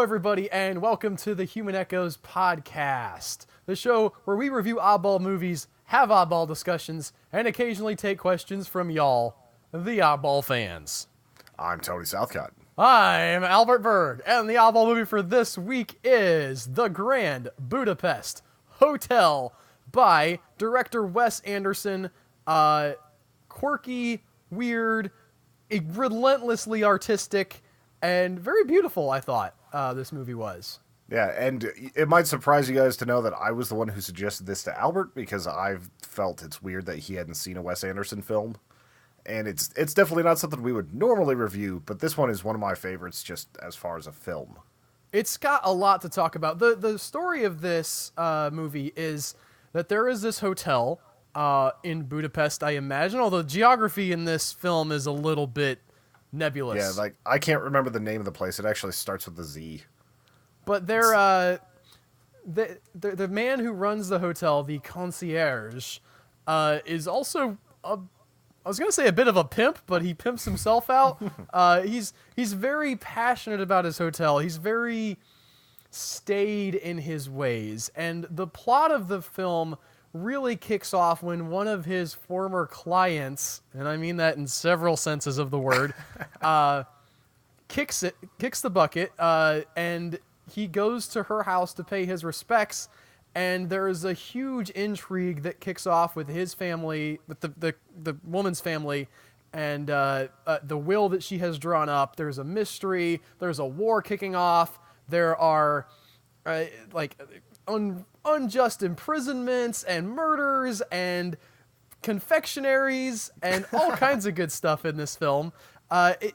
everybody, and welcome to the Human Echoes podcast, the show where we review oddball movies, have oddball discussions, and occasionally take questions from y'all, the oddball fans. I'm Tony Southcott. I'm Albert Berg, and the oddball movie for this week is The Grand Budapest Hotel by director Wes Anderson. Quirky, weird, relentlessly artistic, and very beautiful, I thought this movie was. Yeah, and it might surprise you guys to know that I was the one who suggested this to Albert, because I've felt it's weird that he hadn't seen a Wes Anderson film. And it's definitely not something we would normally review, but this one is one of my favorites just as far as a film. It's got a lot to talk about. The story of this movie is that there is this hotel in Budapest, I imagine, although geography in this film is a little bit nebulous. Yeah, like, I can't remember the name of the place. It actually starts with a Z. But the man who runs the hotel, the concierge, is also I was going to say a bit of a pimp, but he pimps himself out. He's very passionate about his hotel. He's very staid in his ways. And the plot of the film really kicks off when one of his former clients, and I mean that in several senses of the word, kicks the bucket, and he goes to her house to pay his respects. And there's a huge intrigue that kicks off with his family, with the woman's family, and the will that she has drawn up. There's a mystery. There's a war kicking off. There are unjust imprisonments and murders and confectionaries and all kinds of good stuff in this film. It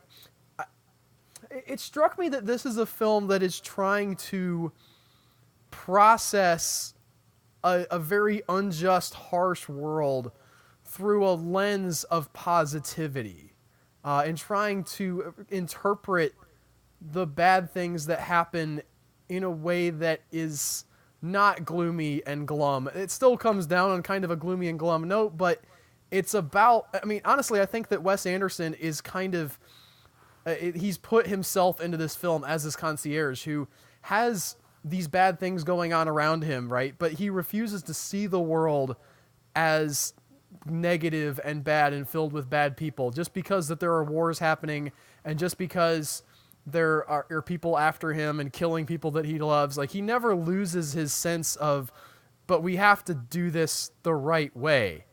struck me that this is a film that is trying to process a very unjust, harsh world through a lens of positivity, and trying to interpret the bad things that happen in a way that is not gloomy and glum. It still comes down on kind of a gloomy and glum note, but it's about, I mean, honestly, I think that Wes Anderson is kind of, he's put himself into this film as this concierge who has these bad things going on around him, right? But he refuses to see the world as negative and bad and filled with bad people, just because that there are wars happening and just because there are people after him and killing people that he loves. Like, he never loses his sense of, but we have to do this the right way,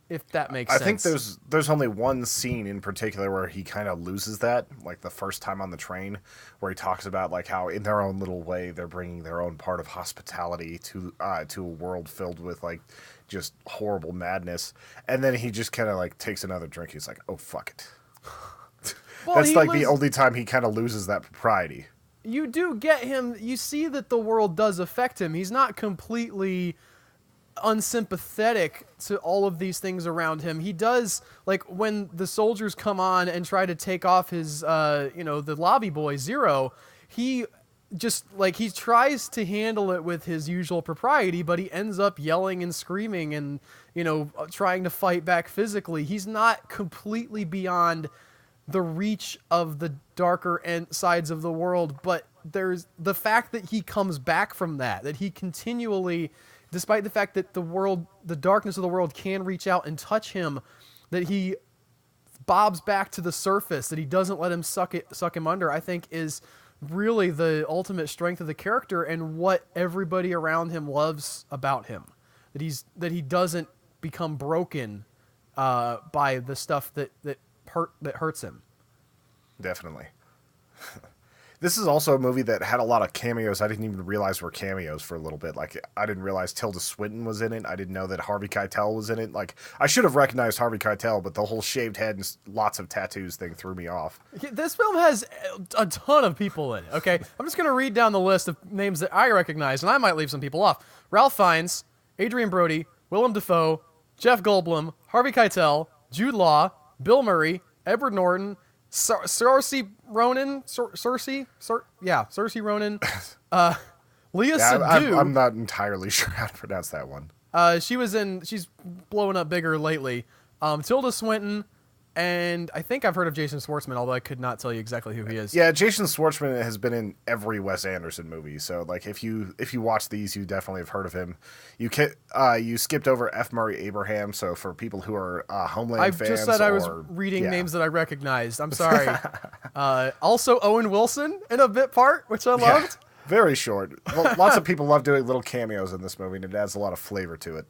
if that makes sense. I think there's only one scene in particular where he kind of loses that, like the first time on the train, where he talks about like how in their own little way they're bringing their own part of hospitality to a world filled with like just horrible madness, and then he just kind of like takes another drink. He's like, oh fuck it. Well, that's like the only time he kind of loses that propriety. You do get him. You see that the world does affect him. He's not completely unsympathetic to all of these things around him. He does, like when the soldiers come on and try to take off his the lobby boy Zero, he just like he tries to handle it with his usual propriety, but he ends up yelling and screaming and trying to fight back physically. He's not completely beyond the reach of the darker sides of the world, but there's the fact that he comes back from that he continually, despite the fact that the darkness of the world can reach out and touch him, that he bobs back to the surface, that he doesn't let him suck him under, I think is really the ultimate strength of the character and what everybody around him loves about him. That he doesn't become broken by the stuff that hurts him. Definitely. This is also a movie that had a lot of cameos I didn't even realize were cameos for a little bit. Like, I didn't realize Tilda Swinton was in it. I didn't know that Harvey Keitel was in it. Like, I should have recognized Harvey Keitel, but the whole shaved head and lots of tattoos thing threw me off. This film has a ton of people in it, okay? I'm just going to read down the list of names that I recognize, and I might leave some people off. Ralph Fiennes, Adrian Brody, Willem Dafoe, Jeff Goldblum, Harvey Keitel, Jude Law, Bill Murray, Edward Norton, Saoirse Ronan, Saoirse Ronan, Leah Seydoux. I'm not entirely sure how to pronounce that one. She's blowing up bigger lately. Tilda Swinton, And I think I've heard of Jason Schwartzman, although I could not tell you exactly who he is. Yeah, Jason Schwartzman has been in every Wes Anderson movie. So like if you watch these, you definitely have heard of him. You skipped over F. Murray Abraham. So for people who are Homeland fans, I just said I was reading names that I recognized. I'm sorry. Also Owen Wilson in a bit part, which I loved. Yeah, very short. Lots of people love doing little cameos in this movie, and it adds a lot of flavor to it.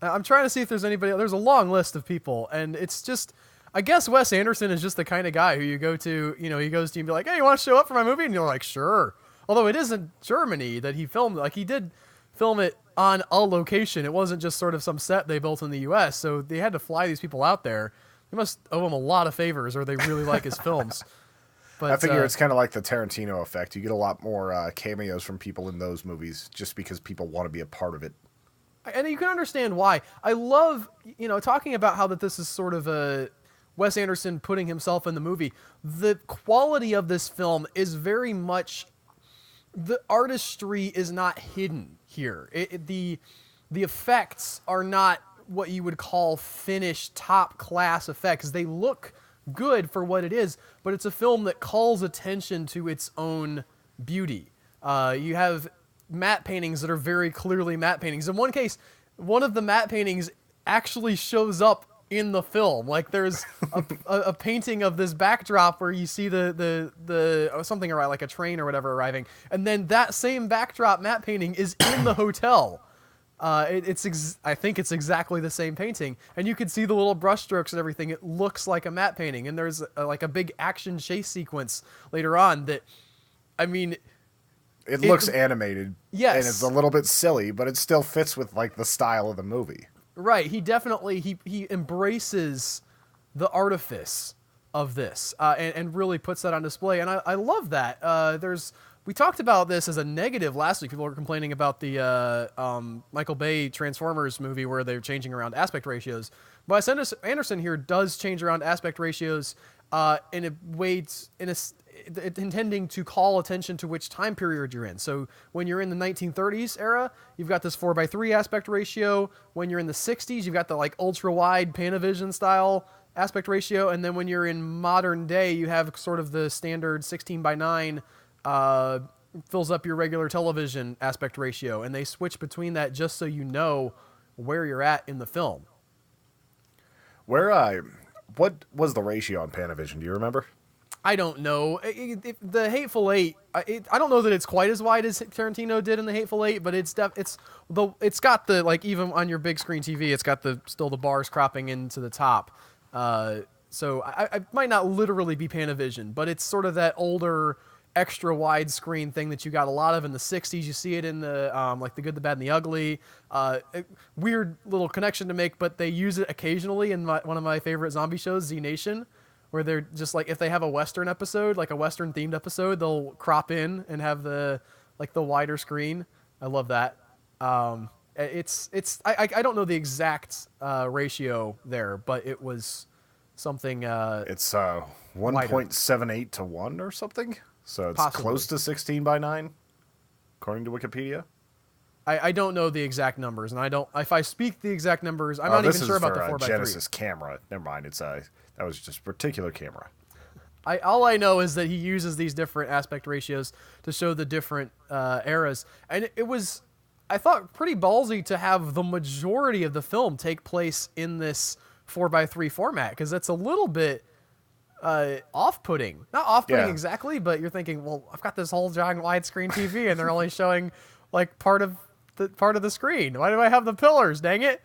I'm trying to see if there's anybody. There's a long list of people, and it's just. I guess Wes Anderson is just the kind of guy who you go to, he goes to you and be like, hey, you want to show up for my movie? And you're like, sure. Although it isn't Germany that he filmed. Like, he did film it on a location. It wasn't just sort of some set they built in the U.S., so they had to fly these people out there. They must owe him a lot of favors, or they really like his films. But I figure it's kind of like the Tarantino effect. You get a lot more cameos from people in those movies just because people want to be a part of it. And you can understand why. I love, talking about how that this is sort of a Wes Anderson putting himself in the movie. The quality of this film is very much, the artistry is not hidden here. The effects are not what you would call finished top class effects. They look good for what it is, but it's a film that calls attention to its own beauty. You have matte paintings that are very clearly matte paintings. In one case, one of the matte paintings actually shows up in the film. Like there's a painting of this backdrop where you see the something around like a train or whatever arriving, and then that same backdrop matte painting is in the hotel. I think it's exactly the same painting, and you can see the little brushstrokes and everything. It looks like a matte painting, and there's like a big action chase sequence later on that, I mean, it looks animated. Yes, and it's a little bit silly, but it still fits with like the style of the movie. Right, he definitely he embraces the artifice of this and really puts that on display, and I love that. We talked about this as a negative last week. People were complaining about the Michael Bay Transformers movie where they're changing around aspect ratios. Wes Anderson here does change around aspect ratios in a way intending to call attention to which time period you're in. So when you're in the 1930s era, you've got this 4:3 aspect ratio. When you're in the 60s, you've got the like ultra wide Panavision style aspect ratio, and then when you're in modern day, you have sort of the standard 16:9 fills up your regular television aspect ratio, and they switch between that just so you know where you're at in the film. What was the ratio on Panavision? Do you remember? I don't know. The Hateful Eight, I don't know that it's quite as wide as Tarantino did in the Hateful Eight, but it's got the, like, even on your big screen TV, it's got still the bars cropping into the top. So I might not literally be Panavision, but it's sort of that older extra wide screen thing that you got a lot of in the 60s. You see it in the like The Good, the Bad, and the Ugly. Weird little connection to make, but they use it occasionally in one of my favorite zombie shows, Z Nation, where they're just like, if they have a Western episode, like a Western themed episode, they'll crop in and have the wider screen. I love that. I don't know the exact ratio there, but it was something. It's 1.78 to 1 or something. So it's Possibly close to 16:9, according to Wikipedia. I don't know the exact numbers, and if I speak the exact numbers, I'm not even sure about the 4:3. Genesis camera. Never mind. That was just a particular camera. All I know is that he uses these different aspect ratios to show the different eras, and it was, I thought, pretty ballsy to have the majority of the film take place in this 4:3 format, because that's a little bit off-putting. Not off-putting exactly, but you're thinking, well, I've got this whole giant widescreen TV, and they're only showing like part of the screen. Why do I have the pillars? Dang it!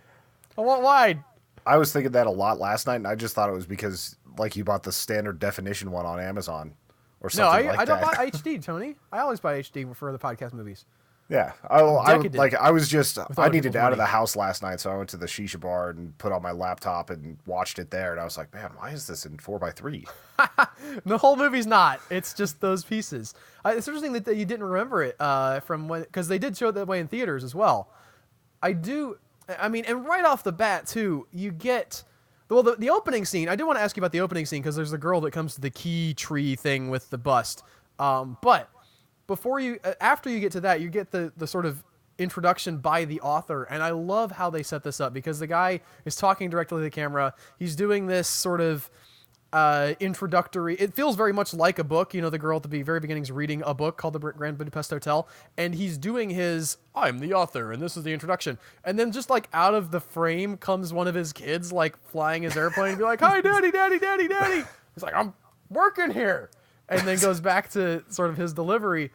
I want wide. I was thinking that a lot last night, and I just thought it was because like you bought the standard definition one on Amazon or something like that. No, I don't buy HD, Tony. I always buy HD for the podcast movies. Yeah, I needed out of the house last night, so I went to the shisha bar and put on my laptop and watched it there, and I was like, man, why is this in 4:3? The whole movie's not. It's just those pieces. It's interesting that you didn't remember it from when, because they did show it that way in theaters as well. And right off the bat too, you get the opening scene. I do want to ask you about the opening scene because there's the girl that comes to the key tree thing with the bust. But after you get to that, you get the sort of introduction by the author, and I love how they set this up because the guy is talking directly to the camera. He's doing this sort of introductory. It feels very much like a book. You know, the girl at the very beginning is reading a book called The Grand Budapest Hotel, and he's doing his, I'm the author, and this is the introduction. And then just like out of the frame comes one of his kids, like flying his airplane, and be like, hi, daddy, daddy, daddy, daddy. He's like, I'm working here. And then goes back to sort of his delivery.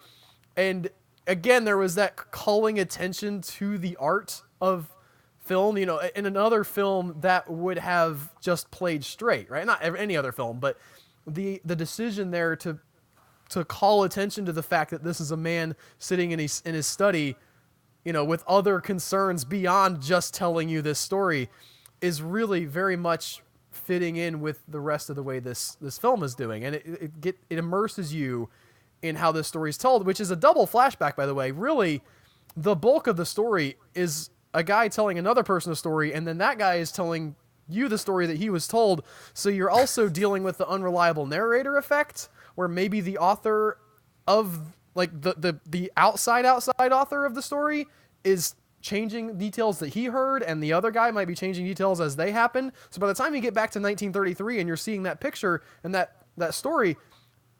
And again, there was that calling attention to the art of film. You know, in another film that would have just played straight, right? Not any other film, but the decision there to call attention to the fact that this is a man sitting in his study, you know, with other concerns beyond just telling you this story, is really very much fitting in with the rest of the way this film is doing, and it immerses you in how this story is told, which is a double flashback, by the way. Really, the bulk of the story is a guy telling another person a story, and then that guy is telling you the story that he was told. So you're also dealing with the unreliable narrator effect, where maybe the author of, like, the outside author of the story is changing details that he heard, and the other guy might be changing details as they happen. So by the time you get back to 1933 and you're seeing that picture and that story,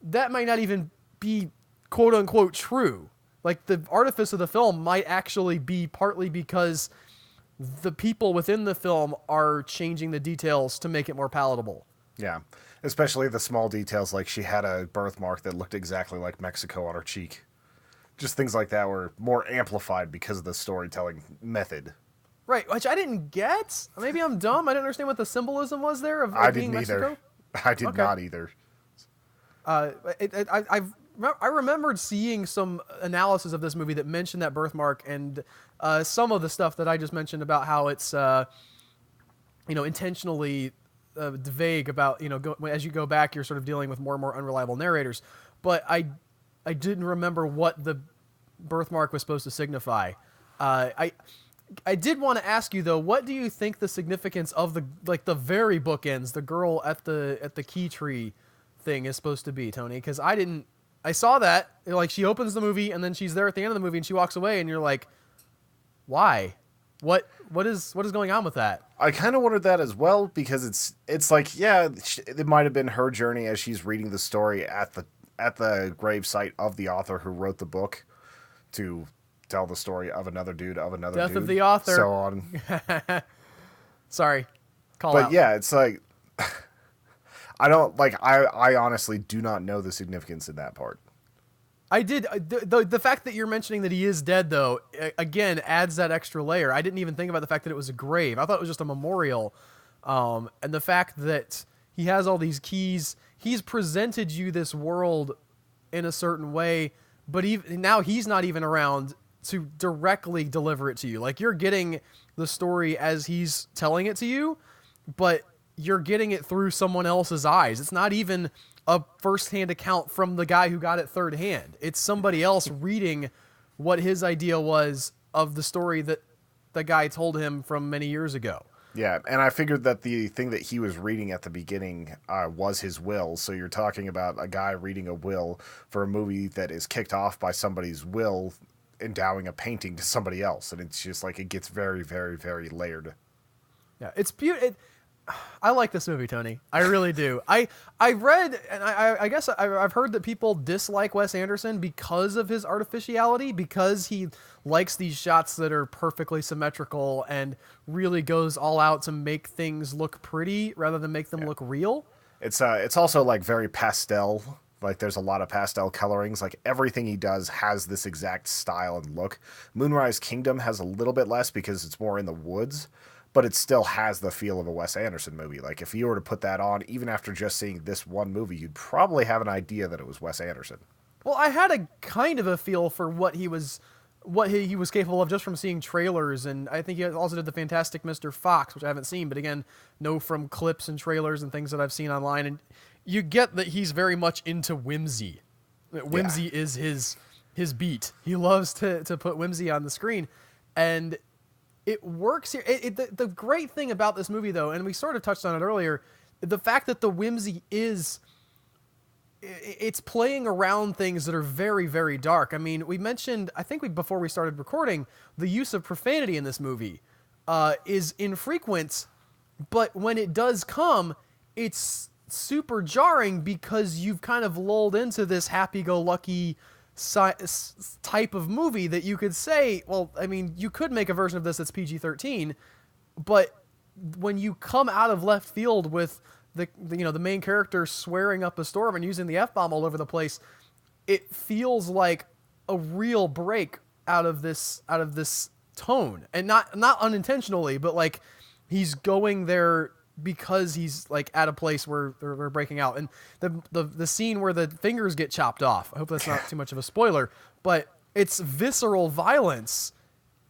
that might not even be quote unquote true. Like, the artifice of the film might actually be partly because the people within the film are changing the details to make it more palatable. Yeah, especially the small details, like she had a birthmark that looked exactly like Mexico on her cheek. Just things like that were more amplified because of the storytelling method. Right, which I didn't get. Maybe I'm dumb. I didn't understand what the symbolism was there of being Mexico. I did not either. I remembered seeing some analysis of this movie that mentioned that birthmark, and some of the stuff that I just mentioned about how it's, intentionally vague about, as you go back, you're sort of dealing with more and more unreliable narrators. But I didn't remember what the birthmark was supposed to signify. I did want to ask you though, what do you think the significance of the very bookends, the girl at the key tree thing is supposed to be, Tony? Because I saw that, like, she opens the movie and then she's there at the end of the movie and she walks away and you're like, why? What is going on with that? I kind of wondered that as well, because it's like, yeah, it might have been her journey as she's reading the story at the gravesite of the author who wrote the book to tell the story of another dude, Death of the author. So on. Sorry. But yeah, it's like, I honestly do not know the significance in that part. I did. The fact that you're mentioning that he is dead, though, again, adds that extra layer. I didn't even think about the fact that it was a grave. I thought it was just a memorial. And the fact that he has all these keys, he's presented you this world in a certain way, but now he's not even around to directly deliver it to you. Like, you're getting the story as he's telling it to you, but you're getting it through someone else's eyes. It's not even a first-hand account from the guy who got it third hand. It's somebody else reading what his idea was of the story that the guy told him from many years ago. Yeah, and I figured that the thing that he was reading at the beginning was his will. So you're talking about a guy reading a will for a movie that is kicked off by somebody's will endowing a painting to somebody else. And it's just like, it gets very, very, very layered. Yeah, it's beautiful. I like this movie, Tony. I really do. I read, and I guess I've heard that people dislike Wes Anderson because of his artificiality, because he likes these shots that are perfectly symmetrical and really goes all out to make things look pretty rather than make them look real. It's also like very pastel. Like, there's a lot of pastel colorings. Like, everything he does has this exact style and look. Moonrise Kingdom has a little bit less because it's more in the woods, but it still has the feel of a Wes Anderson movie. Like, if you were to put that on, even after just seeing this one movie, you'd probably have an idea that it was Wes Anderson. Well, I had a kind of a feel for what he was capable of just from seeing trailers, and I think he also did the Fantastic Mr. Fox, which I haven't seen, but again, know from clips and trailers and things that I've seen online, and you get that he's very much into whimsy. Whimsy is his beat. He loves to put whimsy on the screen, and it works here. The great thing about this movie, though, and we sort of touched on it earlier, the fact that the whimsy is it's playing around things that are very, very dark. I mean, we mentioned, I think before we started recording, the use of profanity in this movie is infrequent, but when it does come, it's super jarring because you've kind of lulled into this happy-go-lucky type of movie that you could say, well, I mean, you could make a version of this that's PG-13, but when you come out of left field with the main character swearing up a storm and using the F-bomb all over the place, it feels like a real break out of this tone, and not unintentionally, but like he's going there because he's like at a place where they're breaking out. And the scene where the fingers get chopped off, I hope that's not too much of a spoiler, but it's visceral violence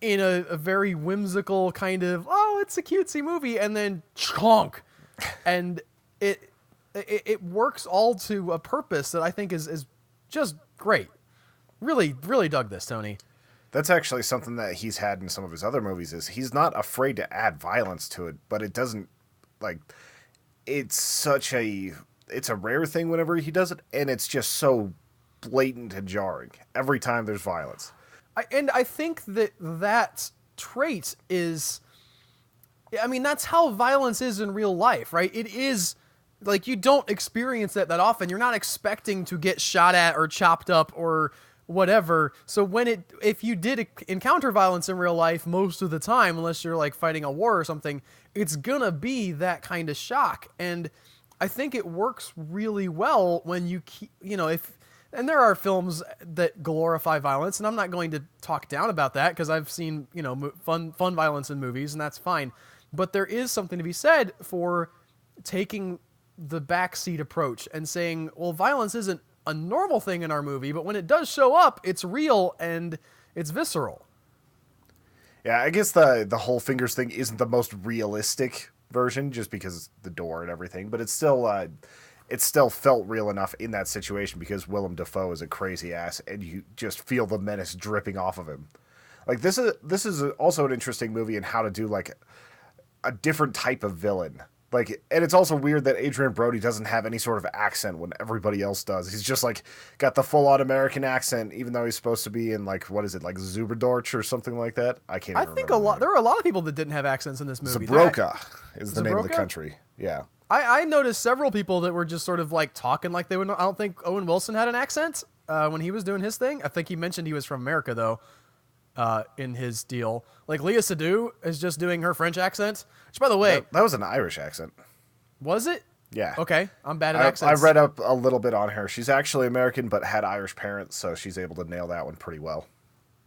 in a very whimsical kind of, oh, it's a cutesy movie, and then chonk, and it works all to a purpose that I think is just great. Really, really dug this, Tony. That's actually something that he's had in some of his other movies, is he's not afraid to add violence to it, but it doesn't, like, it's a rare thing whenever he does it, and it's just so blatant and jarring every time there's violence. I think that trait is, I mean, that's how violence is in real life, right? It is, like, you don't experience that often. You're not expecting to get shot at or chopped up or whatever. So if you did encounter violence in real life most of the time, unless you're like fighting a war or something, it's gonna be that kind of shock. And I think it works really well when you keep, and there are films that glorify violence, and I'm not going to talk down about that because I've seen, fun violence in movies, and that's fine. But there is something to be said for taking the backseat approach and saying, well, violence isn't a normal thing in our movie, but when it does show up, it's real and it's visceral. Yeah, I guess the whole fingers thing isn't the most realistic version, just because the door and everything, but it still felt real enough in that situation because Willem Dafoe is a crazy ass, and you just feel the menace dripping off of him. Like, this is also an interesting movie in how to do like a different type of villain. Like, and it's also weird that Adrian Brody doesn't have any sort of accent when everybody else does. He's just like got the full-on American accent, even though he's supposed to be in like, what is it, like Zuberdorch or something like that? I can't. I think there are a lot of people that didn't have accents in this movie. Zabroka is the name of the country. Yeah. I noticed several people that were just sort of like talking like they would. I don't think Owen Wilson had an accent when he was doing his thing. I think he mentioned he was from America though. In his deal, like Léa Seydoux is just doing her French accent, which, by the way, that was an Irish accent. Was it? Yeah. Okay, I'm bad at accents. I read up a little bit on her. She's actually American, but had Irish parents, so she's able to nail that one pretty well.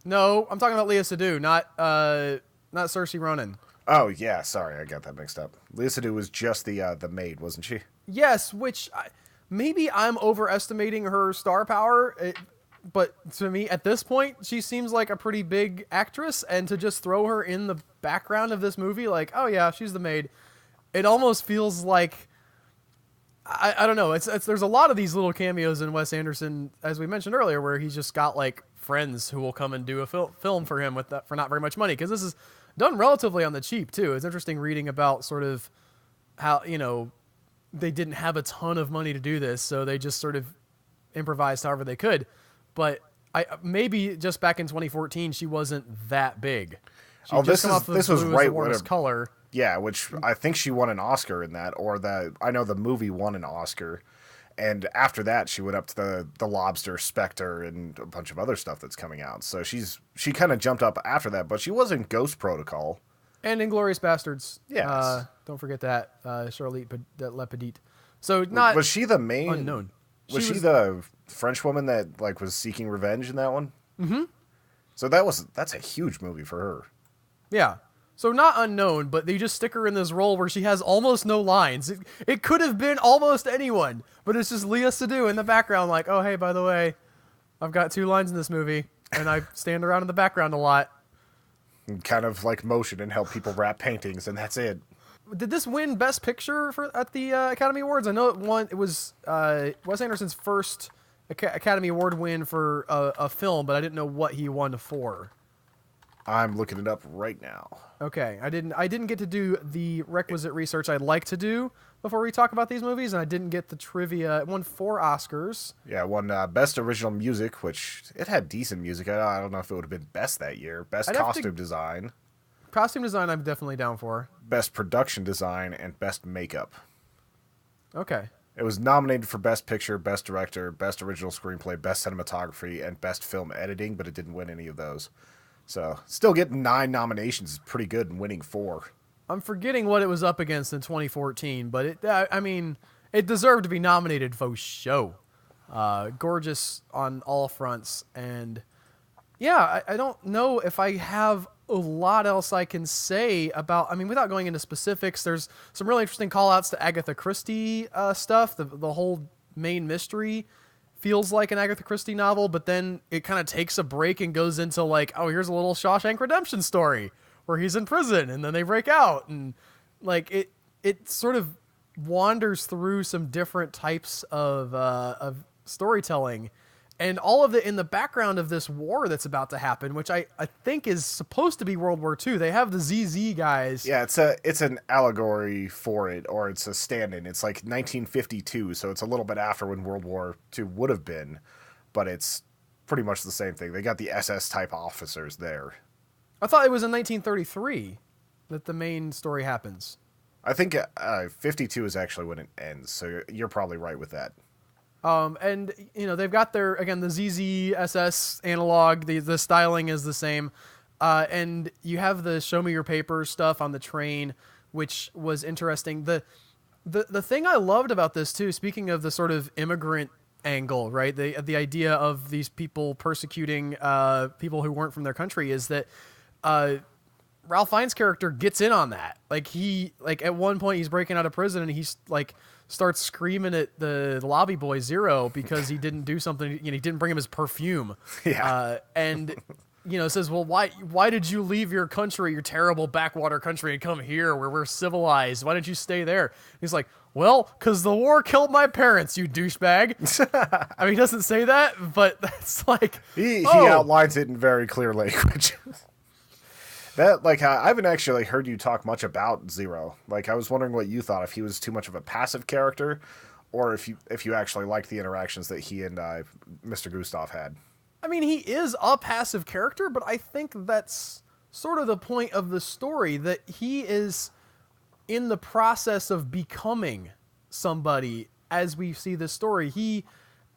No, I'm talking about Léa Seydoux, not Saoirse Ronan. Oh yeah, sorry, I got that mixed up. Léa Seydoux was just the maid, wasn't she? Yes, which maybe I'm overestimating her star power. But to me, at this point, she seems like a pretty big actress, and to just throw her in the background of this movie, like, oh yeah, she's the maid, it almost feels like, I don't know, there's a lot of these little cameos in Wes Anderson, as we mentioned earlier, where he's just got like friends who will come and do a film for him for not very much money, because this is done relatively on the cheap too. It's interesting reading about sort of how, they didn't have a ton of money to do this, so they just sort of improvised however they could. But maybe just back in 2014, she wasn't that big. This was right when color. Yeah, which I think she won an Oscar in that, or I know the movie won an Oscar, and after that she went up to the Lobster, Spectre, and a bunch of other stuff that's coming out. So she kind of jumped up after that, but she was in Ghost Protocol and Inglourious Bastards. Yes, don't forget that Charlotte Le Petite. So not was she the main unknown? Was she the French woman that like was seeking revenge in that one? Mm-hmm. So that's a huge movie for her. Yeah. So not unknown, but they just stick her in this role where she has almost no lines. It could have been almost anyone, but it's just Léa Seydoux in the background like, oh, hey, by the way, I've got 2 lines in this movie, and I stand around in the background a lot. And kind of like motion and help people wrap paintings, and that's it. Did this win Best Picture at the Academy Awards? I know it was Wes Anderson's first Academy Award win for a film, but I didn't know what he won for. I'm looking it up right now. Okay, I didn't get to do the requisite research I'd like to do before we talk about these movies, and I didn't get the trivia. It won 4 Oscars. Yeah, it won Best Original Music, which it had decent music. I don't know if it would have been Best that year. Best Costume Design. Costume Design I'm definitely down for. Best Production Design, and Best Makeup. Okay. It was nominated for Best Picture, Best Director, Best Original Screenplay, Best Cinematography, and Best Film Editing, but it didn't win any of those. So, still getting 9 nominations is pretty good, and winning 4. I'm forgetting what it was up against in 2014, but it deserved to be nominated for show. Gorgeous on all fronts, and yeah, I don't know if I have a lot else I can say about, without going into specifics. There's some really interesting call-outs to Agatha Christie stuff. The whole main mystery feels like an Agatha Christie novel, but then it kind of takes a break and goes into like, oh, here's a little Shawshank Redemption story where he's in prison and then they break out, and like it sort of wanders through some different types of storytelling, and all of it in the background of this war that's about to happen, which I think is supposed to be World War II. They have the ZZ guys. Yeah, it's an allegory for it, or it's a stand-in. It's like 1952, so it's a little bit after when World War II would have been, but it's pretty much the same thing. They got the SS-type officers there. I thought it was in 1933 that the main story happens. I think 52 is actually when it ends, so you're probably right with that. And they've got the ZZ SS analog. The styling is the same, and you have the show me your papers stuff on the train, which was interesting. The thing I loved about this too, speaking of the sort of immigrant angle, right? The idea of these people persecuting people who weren't from their country, is that Ralph Fiennes' character gets in on that. Like at one point he's breaking out of prison and he's like starts screaming at the lobby boy Zero because he didn't do something. He didn't bring him his perfume. Yeah. And says, well, why did you leave your country, your terrible backwater country, and come here where we're civilized? Why didn't you stay there? He's like, well, because the war killed my parents, you douchebag. He doesn't say that, but that's like... He outlines it in very clear language. That, I haven't actually heard you talk much about Zero. I was wondering what you thought, if he was too much of a passive character, or if you actually liked the interactions that he and Mr. Gustav had. He is a passive character, but I think that's sort of the point of the story, that he is in the process of becoming somebody as we see this story. He's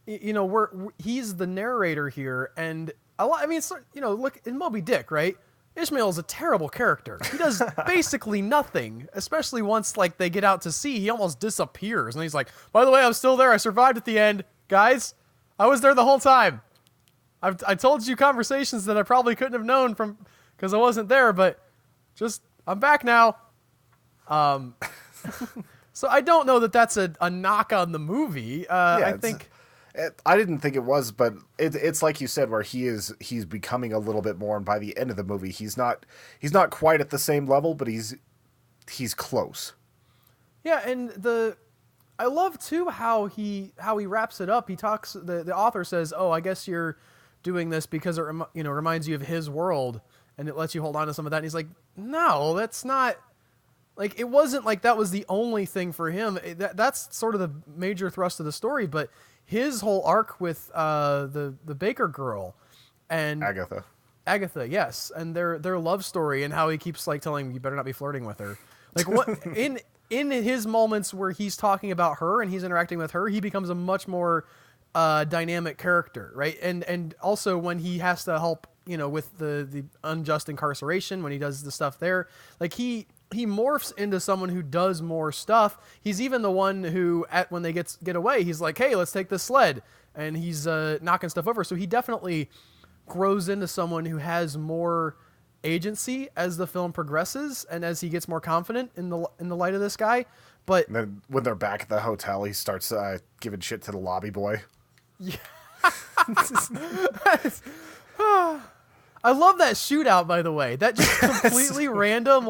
the narrator here, and look in Moby Dick, right? Ishmael is a terrible character. He does basically nothing, especially once they get out to sea. He almost disappears, and he's like, by the way, I'm still there. I survived at the end. Guys, I was there the whole time. I told you conversations that I probably couldn't have known from because I wasn't there, but I'm back now. So I don't know that that's a knock on the movie. I think... I didn't think it was, but it's like you said, where he's becoming a little bit more, and by the end of the movie, he's not quite at the same level, but he's close. Yeah, and I love too how he wraps it up. He talks. The author says, "Oh, I guess you're doing this because it reminds you of his world, and it lets you hold on to some of that." And he's like, "No, that's not." It wasn't like that was the only thing for him. That's sort of the major thrust of the story, but his whole arc with the Baker girl and Agatha, yes, and their love story, and how he keeps telling him, you better not be flirting with her. What in his moments where he's talking about her and he's interacting with her, he becomes a much more dynamic character, right? And also when he has to help, with the unjust incarceration, when he does the stuff there, he morphs into someone who does more stuff. He's even the one who, when they get away, he's like, hey, let's take this sled. And he's knocking stuff over. So he definitely grows into someone who has more agency as the film progresses and as he gets more confident in the light of this guy. But and then when they're back at the hotel, he starts giving shit to the lobby boy. Yeah. I love that shootout, by the way. That just completely random,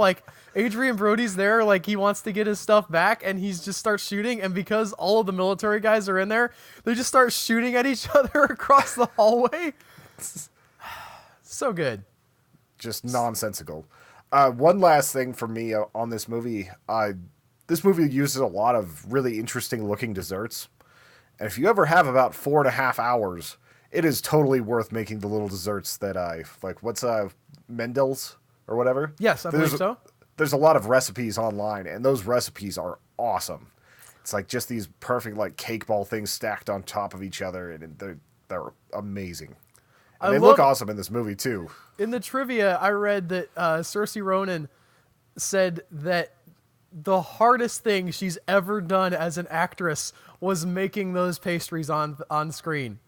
Adrian Brody's there, he wants to get his stuff back, and he just starts shooting, and because all of the military guys are in there, they just start shooting at each other across the hallway. So good. Just nonsensical. One last thing for me on this movie, this movie uses a lot of really interesting looking desserts. And if you ever have about 4.5 hours, it is totally worth making the little desserts that I like. What's Mendel's or whatever? Yes, I believe so. There's a lot of recipes online, and those recipes are awesome. It's like just these perfect like cake ball things stacked on top of each other, and they're amazing. And they look awesome in this movie too. In the trivia, I read that Saoirse Ronan said that the hardest thing she's ever done as an actress was making those pastries on screen.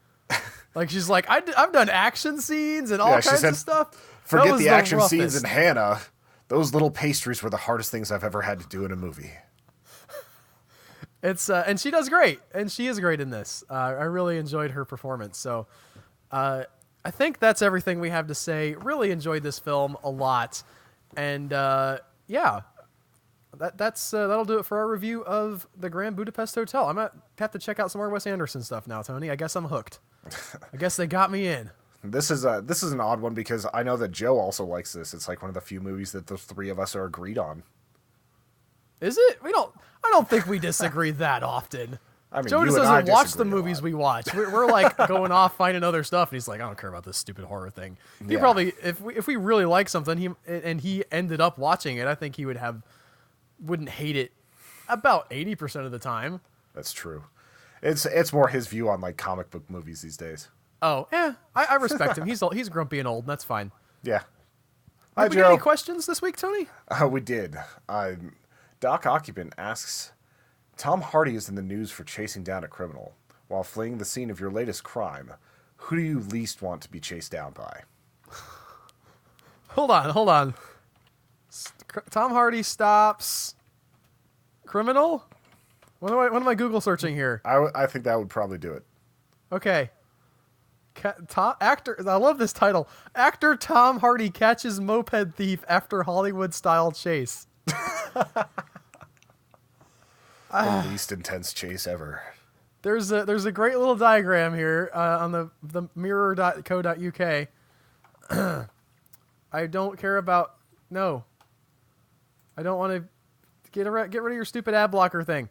Like, she's like, I've done action scenes and all kinds of stuff. Forget the action scenes in Hannah. Those little pastries were the hardest things I've ever had to do in a movie. It's and she does great, and she is great in this. I really enjoyed her performance. So I think that's everything we have to say. Really enjoyed this film a lot, and yeah. That'll do it for our review of the Grand Budapest Hotel. I'm gonna have to check out some more Wes Anderson stuff now, Tony. I guess I'm hooked. I guess they got me in. This is an odd one because I know that Joe also likes this. It's like one of the few movies that the three of us are agreed on. Is it? I don't think we disagree that often. I mean, Joe just doesn't watch the movies we watch. We're like going off finding other stuff, and he's like, I don't care about this stupid horror thing. He probably, if we really like something, he ended up watching it, I think he wouldn't hate it about 80% of the time. That's true. It's more his view on like comic book movies these days. Oh, yeah. I respect him. He's grumpy and old, and that's fine. Yeah. Did we get any questions this week, Tony? We did. Doc Occupant asks, Tom Hardy is in the news for chasing down a criminal. While fleeing the scene of your latest crime, who do you least want to be chased down by? Hold on. Tom Hardy stops criminal? What am I Google searching here? I think that would probably do it. Okay. Actor, I love this title. Actor Tom Hardy catches moped thief after Hollywood-style chase. The least intense chase ever. There's a great little diagram here on the mirror.co.uk. I don't care about... No. I don't want to get rid of your stupid ad blocker thing.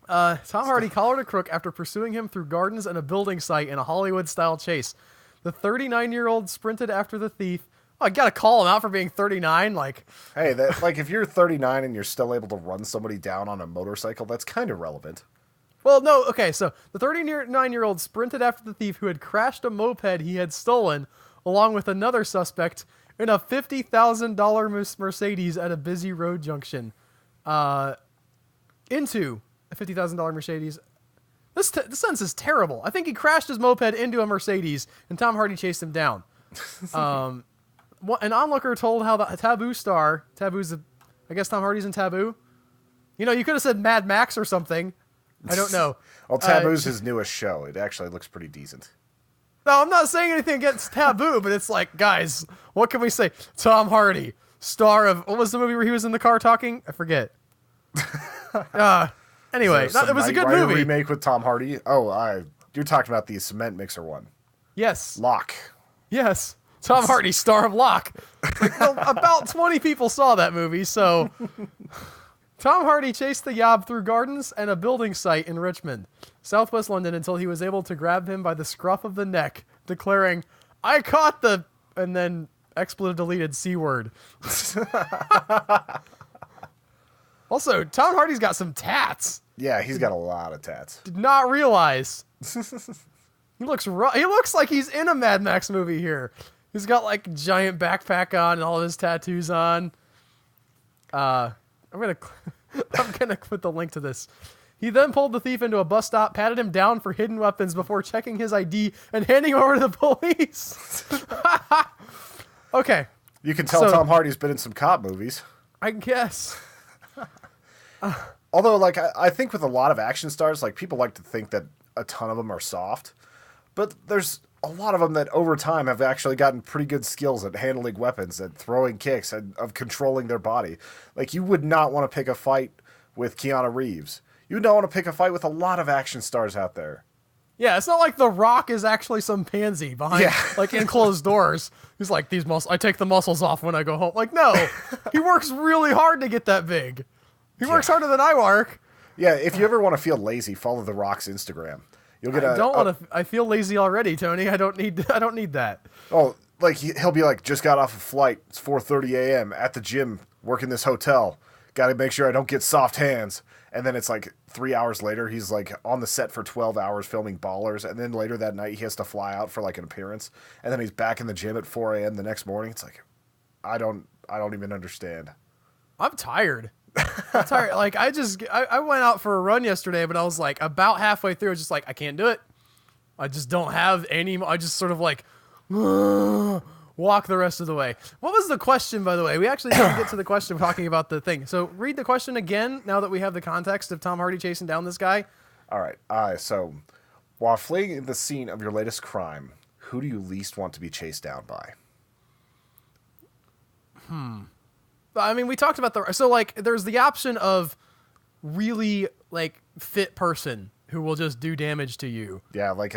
Tom Hardy collared a crook after pursuing him through gardens and a building site in a Hollywood-style chase. The 39-year-old sprinted after the thief. Oh, I gotta call him out for being 39. Hey, if you're 39 and you're still able to run somebody down on a motorcycle, that's kind of relevant. Well, no, okay. So the 39-year-old sprinted after the thief who had crashed a moped he had stolen, along with another suspect, in a $50,000 Mercedes at a busy road junction. Into a $50,000 Mercedes. This sentence is terrible. I think he crashed his moped into a Mercedes, and Tom Hardy chased him down. An onlooker told how the Taboo star, I guess Tom Hardy's in Taboo. You could have said Mad Max or something. I don't know. Well, Taboo's his newest show. It actually looks pretty decent. No, I'm not saying anything against Taboo, but it's like, guys, what can we say? Tom Hardy, star of, what was the movie where he was in the car talking? I forget. Anyway, it was a good movie. Remake with Tom Hardy. Oh, you're talking about the cement mixer one. Yes. Locke. Yes. Tom Hardy, star of Locke. About 20 people saw that movie, so... Tom Hardy chased the yob through gardens and a building site in Richmond, southwest London, until he was able to grab him by the scruff of the neck, declaring, I caught the... and then expletive deleted C word. Also, Tom Hardy's got some tats. Yeah, he's got a lot of tats. Did not realize. He looks like he's in a Mad Max movie here. He's got like giant backpack on and all of his tattoos on. I'm gonna put the link to this. He then pulled the thief into a bus stop, patted him down for hidden weapons before checking his ID and handing him over to the police. Okay. You can tell Tom Hardy's been in some cop movies. I guess. Although, I think with a lot of action stars, people like to think that a ton of them are soft. But there's a lot of them that over time have actually gotten pretty good skills at handling weapons, at throwing kicks, and of controlling their body. You would not want to pick a fight with Keanu Reeves. You would not want to pick a fight with a lot of action stars out there. Yeah, it's not like The Rock is actually some pansy behind like enclosed doors. He's like, these muscles, I take the muscles off when I go home. Like, no, he works really hard to get that big. He works harder than I work. Yeah, if you ever want to feel lazy, follow The Rock's Instagram. You'll get I feel lazy already, Tony. I don't need that. Oh, like he'll be like, just got off a flight. It's 4:30 a.m. at the gym, working this hotel. Got to make sure I don't get soft hands. And then it's like 3 hours later, he's like on the set for 12 hours filming Ballers. And then later that night, he has to fly out for like an appearance. And then he's back in the gym at 4 a.m. the next morning. It's like, I don't even understand. I'm tired. Like I went out for a run yesterday, but I was like about halfway through, I was just like, I can't do it. I just don't have any. I just sort of like walk the rest of the way. What was the question, by the way? We actually didn't get to the question talking about the thing. So read the question again now that we have the context of Tom Hardy chasing down this guy. All right. So while fleeing the scene of your latest crime, who do you least want to be chased down by? I mean, we talked about so like there's the option of really like fit person who will just do damage to you. Yeah, like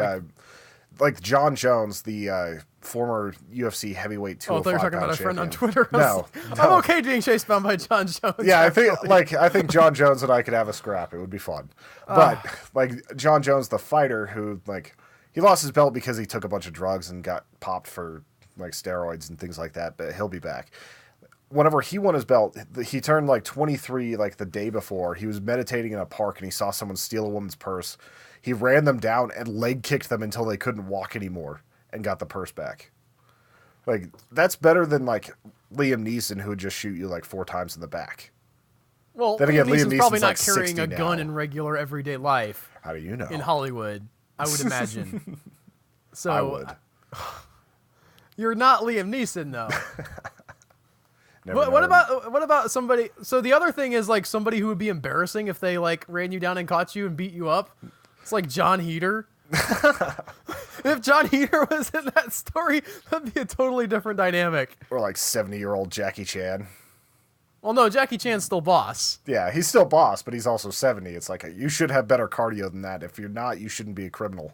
John Jones, the former UFC heavyweight 205 Oh, I thought you were talking about a friend on Twitter. No. I'm okay being chased down by John Jones. Yeah, I think John Jones and I could have a scrap. It would be fun. But like John Jones, the fighter who like he lost his belt because he took a bunch of drugs and got popped for like steroids and things like that, but he'll be back. Whenever he won his belt, he turned like 23 like the day before. He was meditating in a park and he saw someone steal a woman's purse. He ran them down and leg kicked them until they couldn't walk anymore and got the purse back. Like, that's better than like Liam Neeson who would just shoot you like 4 times in the back. Well, then again, Liam Neeson's probably not like carrying a gun now. in regular everyday life. How do you know? In Hollywood, I would imagine. So I would. You're not Liam Neeson though. What about somebody? So the other thing is like somebody who would be embarrassing if they like ran you down and caught you and beat you up. It's like John Heder. If John Heder was in that story, that'd be a totally different dynamic. Or like 70-year-old Jackie Chan. Well, no, Jackie Chan's still boss. Yeah, he's still boss, but he's also 70. It's like you should have better cardio than that. If you're not, you shouldn't be a criminal.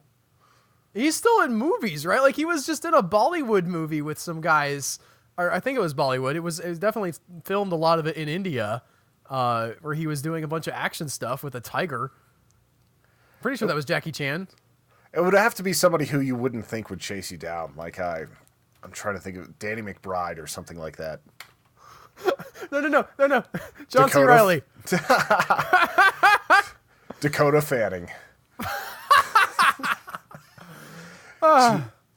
He's still in movies, right? Like he was just in a Bollywood movie with some guys. Or I think it was Bollywood. It was definitely filmed a lot of it in India, where he was doing a bunch of action stuff with a tiger. Pretty sure that was Jackie Chan. It would have to be somebody who you wouldn't think would chase you down. Like I'm trying to think of Danny McBride or something like that. No. John C. Reilly. Dakota Fanning.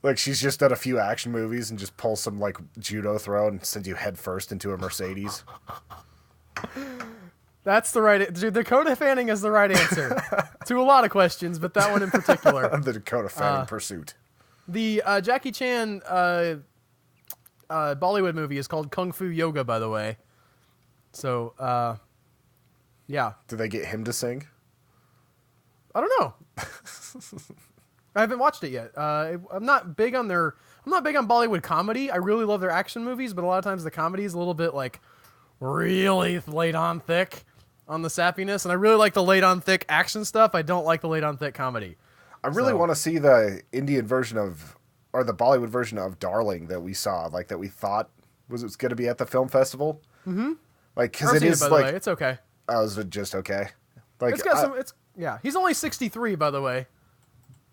Like she's just done a few action movies and just pulls some like judo throw and sends you head first into a Mercedes. That's the right. Dude, Dakota Fanning is the right answer to a lot of questions, but that one in particular. The Dakota Fanning pursuit. The Jackie Chan Bollywood movie is called Kung Fu Yoga, by the way. So, yeah. Did they get him to sing? I don't know. I haven't watched it yet. I'm not big on Bollywood comedy. I really love their action movies, but a lot of times the comedy is a little bit like really laid on thick on the sappiness, and I really like the laid on thick action stuff. I don't like the laid on thick comedy. I really want to see the Indian version or the Bollywood version of Darling that we saw, like that we thought was going to be at the film festival. Mm-hmm. Like, because it is by like, the way. It's okay. Oh, is it just okay? Like, it's got yeah. He's only 63, by the way.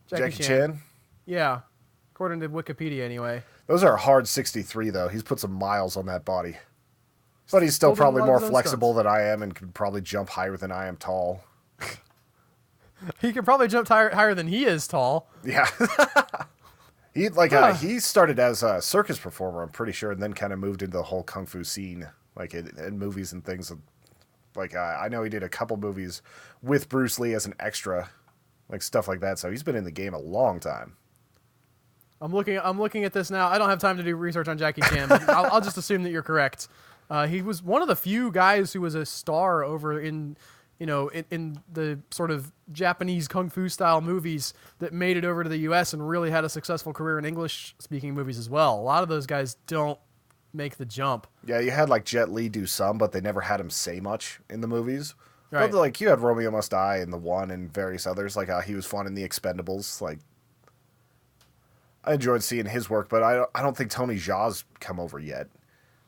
Jackie Chan? Yeah. According to Wikipedia, anyway. Those are a hard 63, though. He's put some miles on that body. But he's still probably more flexible than I am and could probably jump higher than I am tall. He could probably jump higher than he is tall. Yeah. He started as a circus performer, I'm pretty sure, and then kind of moved into the whole kung fu scene, like in movies and things. Like, I know he did a couple movies with Bruce Lee as an extra, like stuff like that. So he's been in the game a long time. I'm looking at this now. I don't have time to do research on Jackie Chan. But I'll just assume that you're correct. He was one of the few guys who was a star over in the sort of Japanese kung fu style movies that made it over to the U.S. and really had a successful career in English speaking movies as well. A lot of those guys don't make the jump. Yeah, you had like Jet Li do some, but they never had him say much in the movies. Right. But like you had Romeo Must Die in the one and various others. Like he was fun in the Expendables. Like I enjoyed seeing his work, but I don't think Tony Jaa's come over yet.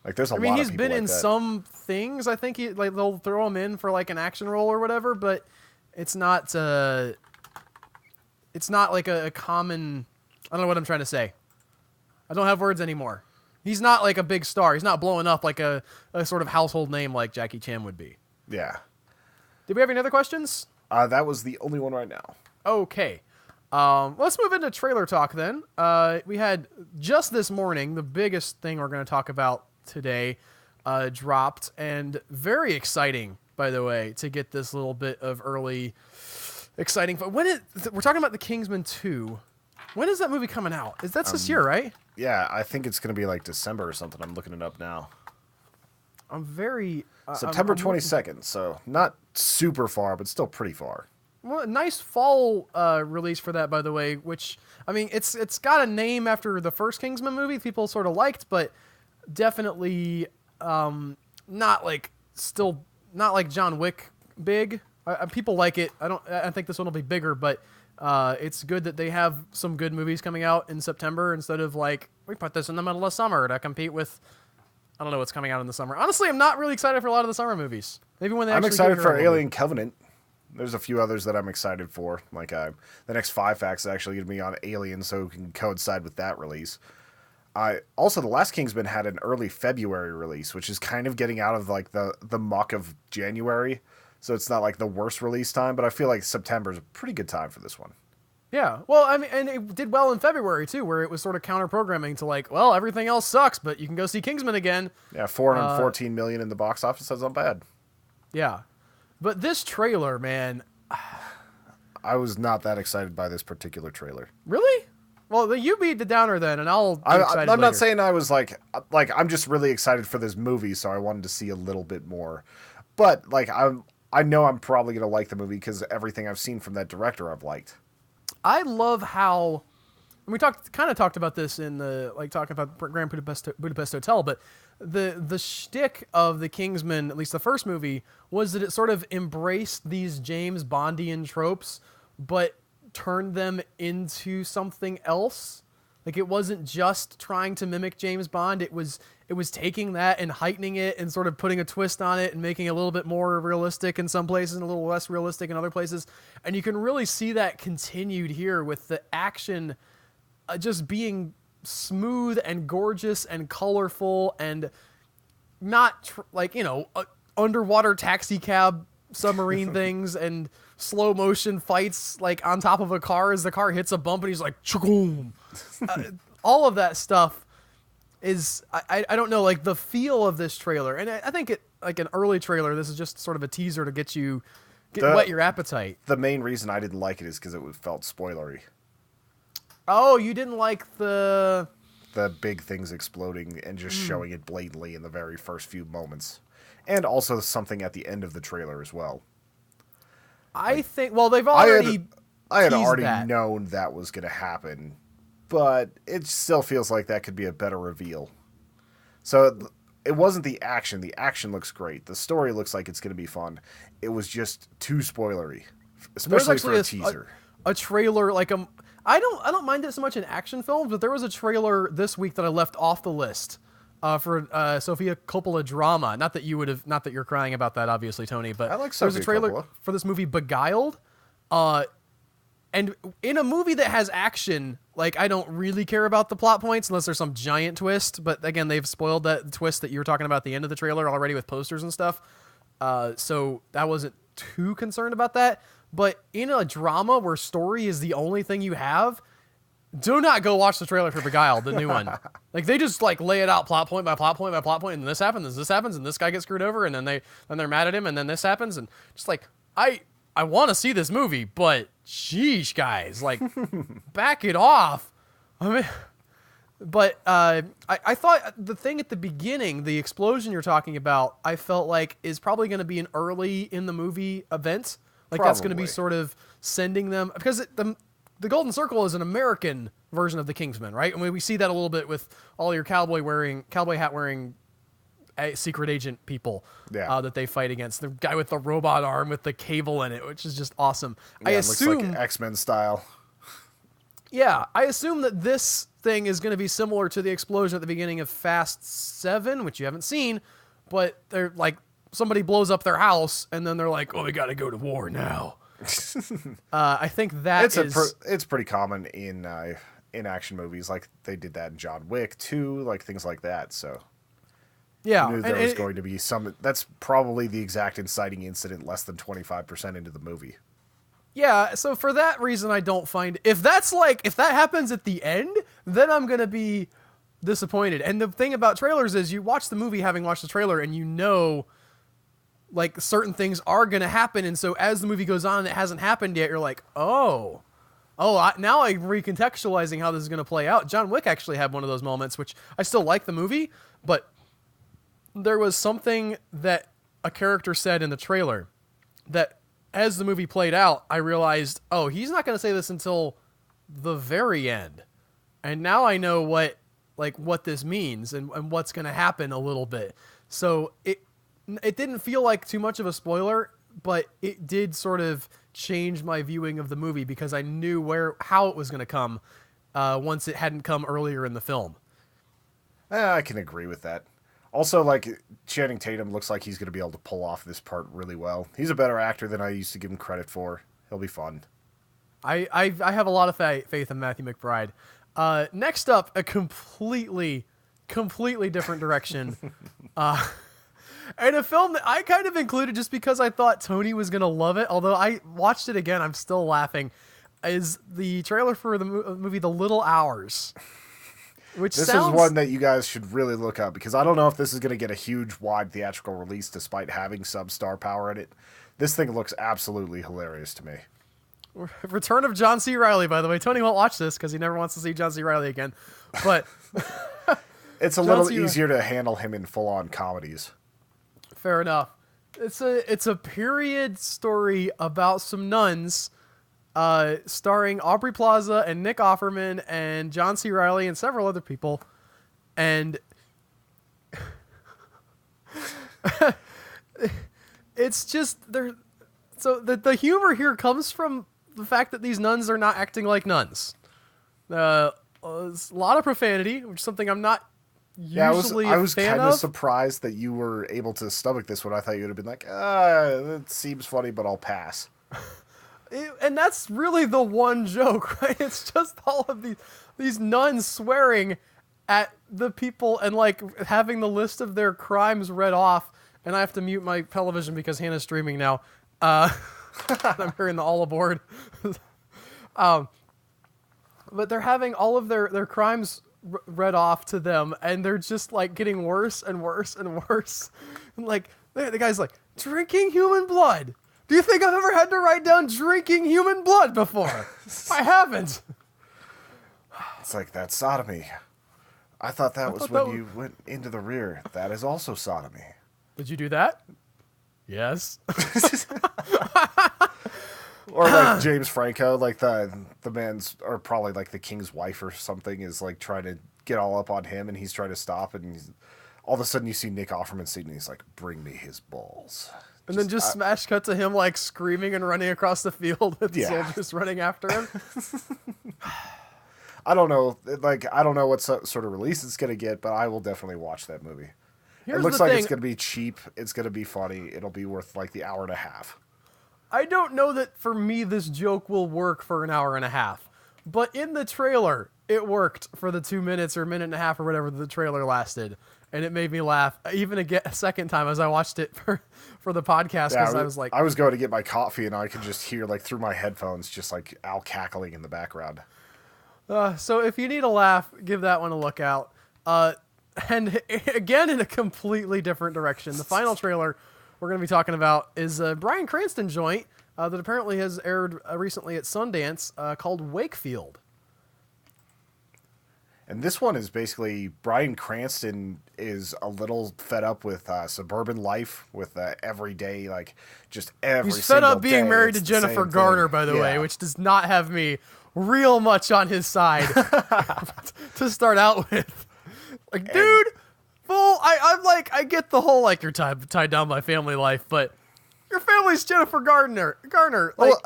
Like there's a I mean, lot he's of people been like in that. some things. I think they'll throw him in for like an action role or whatever, but it's not like a common. I don't know what I'm trying to say. I don't have words anymore. He's not like a big star. He's not blowing up like a sort of household name like Jackie Chan would be. Yeah. Did we have any other questions? That was the only one right now. Okay. Let's move into trailer talk then. We had just this morning, the biggest thing we're going to talk about today dropped, and very exciting, by the way, to get this little bit of early exciting. But we're talking about the Kingsman 2. When is that movie coming out? That's this year, right? Yeah, I think it's going to be like December or something. I'm looking it up now. I'm very... September 22nd, so not super far, but still pretty far. Well, nice fall release for that, by the way, which, I mean, it's got a name after the first Kingsman movie people sort of liked, but definitely not like John Wick big. People like it. I think this one will be bigger, but it's good that they have some good movies coming out in September instead of like, we put this in the middle of summer to compete with, I don't know what's coming out in the summer. Honestly, I'm not really excited for a lot of the summer movies. Maybe when they I'm actually excited for Alien Covenant. There's a few others that I'm excited for. Like the next 5 Facts is actually going to be on Alien, so it can coincide with that release. Also, The Last Kingsman had an early February release, which is kind of getting out of like the muck of January. So it's not like the worst release time, but I feel like September is a pretty good time for this one. Yeah, well, I mean, and it did well in February, too, where it was sort of counter-programming to like, well, everything else sucks, but you can go see Kingsman again. Yeah, 414 million in the box office. That's not bad. Yeah. But this trailer, man... I was not that excited by this particular trailer. Really? Well, you be the downer then, and I'll be excited I'm later. not saying I was like, I'm just really excited for this movie, so I wanted to see a little bit more. But, like, I know I'm probably going to like the movie because everything I've seen from that director I've liked. I love how, and we kind of talked about this in the, like, talking about Grand Budapest Hotel, but the shtick of the Kingsman, at least the first movie, was that it sort of embraced these James Bondian tropes, but turned them into something else. Like, it wasn't just trying to mimic James Bond. It was taking that and heightening it and sort of putting a twist on it and making it a little bit more realistic in some places and a little less realistic in other places. And you can really see that continued here with the action just being smooth and gorgeous and colorful and not underwater taxi cab submarine things and slow motion fights like on top of a car as the car hits a bump and he's like, choom. All of that stuff is, I don't know, like the feel of this trailer. And I think it, like an early trailer, this is just sort of a teaser to get whet your appetite. The main reason I didn't like it is because it felt spoilery. Oh, you didn't like the big things exploding and just showing it blatantly in the very first few moments. And also something at the end of the trailer as well. I think, well, they've already I had teased already that. known that was going to happen, but it still feels like that could be a better reveal. So it wasn't the action. The action looks great. The story looks like it's going to be fun. It was just too spoilery, especially for a teaser. A trailer, like I don't mind it so much in action films, but there was a trailer this week that I left off the list for Sofia Coppola drama. Not that you're crying about that, obviously, Tony. But I like there was a Sofia trailer Coppola. for this movie Beguiled, and in a movie that has action, like I don't really care about the plot points unless there's some giant twist. But again, they've spoiled that twist that you were talking about at the end of the trailer already with posters and stuff. So I wasn't too concerned about that. But in a drama where story is the only thing you have, do not go watch the trailer for Beguiled, the new one. Like they just like lay it out plot point by plot point by plot point, and this happens, and this guy gets screwed over, and then they're mad at him, and then this happens, and just like I want to see this movie, but sheesh, guys, like back it off. I mean, but I thought the thing at the beginning, the explosion you're talking about, I felt like is probably going to be an early in the movie event. Like that's going to be sort of sending them, because the Golden Circle is an American version of the Kingsman, right? I mean, we see that a little bit with all your cowboy hat wearing secret agent people Yeah. that they fight against. The guy with the robot arm with the cable in it, which is just awesome. Yeah, I it assume looks like X-Men style. Yeah, I assume that this thing is going to be similar to the explosion at the beginning of Fast 7, which you haven't seen, but they're like, somebody blows up their house, and then they're like, oh, we got to go to war now. I think that it's pretty common in action movies. Like, they did that in John Wick, too, like, things like that, so... Yeah. I knew there was going to be some... That's probably the exact inciting incident less than 25% into the movie. Yeah, so for that reason, I don't find... If that happens at the end, then I'm going to be disappointed. And the thing about trailers is you watch the movie having watched the trailer, and you know, like, certain things are going to happen. And so as the movie goes on and it hasn't happened yet, you're like, now I'm recontextualizing how this is going to play out. John Wick actually had one of those moments, which I still like the movie, but there was something that a character said in the trailer that as the movie played out, I realized, oh, he's not going to say this until the very end. And now I know what this means and what's going to happen a little bit. So it didn't feel like too much of a spoiler, but it did sort of change my viewing of the movie because I knew how it was going to come once it hadn't come earlier in the film. I can agree with that. Also, like, Channing Tatum looks like he's going to be able to pull off this part really well. He's a better actor than I used to give him credit for. He'll be fun. I have a lot of faith in Matthew McBride. Next up, a completely different direction. And a film that I kind of included just because I thought Tony was going to love it, although I watched it again, I'm still laughing, is the trailer for the movie The Little Hours. This is one that you guys should really look up, because I don't know if this is going to get a huge, wide theatrical release despite having some star power in it. This thing looks absolutely hilarious to me. Return of John C. Reilly, by the way. Tony won't watch this because he never wants to see John C. Reilly again. But it's a little easier to handle him in full-on comedies. Fair enough. It's a period story about some nuns, starring Aubrey Plaza and Nick Offerman and John C. Reilly and several other people. And it's just so the humor here comes from the fact that these nuns are not acting like nuns. A lot of profanity, which is something I'm not usually I was kind of surprised that you were able to stomach this one. I thought you would have been like, it seems funny, but I'll pass. And that's really the one joke, right? It's just all of these nuns swearing at the people and like having the list of their crimes read off. And I have to mute my television because Hannah's streaming now. I'm hearing the all aboard. But they're having all of their crimes read off to them, and they're just like getting worse and worse and worse. And like the guy's like, drinking human blood. Do you think I've ever had to write down drinking human blood before? I haven't. It's like, that's sodomy. I thought that was when you went into the rear. That is also sodomy. Did you do that? Yes. Or like James Franco, like the man's, or probably like the king's wife or something, is like trying to get all up on him, and he's trying to stop, and all of a sudden you see Nick Offerman sitting, and he's like, bring me his balls. And then just smash cut to him like screaming and running across the field with soldiers running after him. I don't know what sort of release it's going to get, but I will definitely watch that movie. It looks like it's going to be cheap. It's going to be funny. It'll be worth like the hour and a half. I don't know that for me this joke will work for an hour and a half, but in the trailer it worked for the 2 minutes or minute and a half or whatever the trailer lasted, and it made me laugh even a second time as I watched it for the podcast, because I was like, I was going to get my coffee and I could just hear like through my headphones just like Al cackling in the background. So if you need a laugh, give that one a look out. And again, in a completely different direction, the final trailer we're going to be talking about is a Bryan Cranston joint that apparently has aired recently at Sundance called Wakefield. And this one is basically Bryan Cranston is a little fed up with suburban life, with everyday, like just every He's fed up being day, married to Jennifer Garner, by the way, which does not have me real much on his side to start out with. Like, dude, Well, I'm like, I get the whole, like, you're tied down by family life, but your family's Jennifer Garner. Like, Well,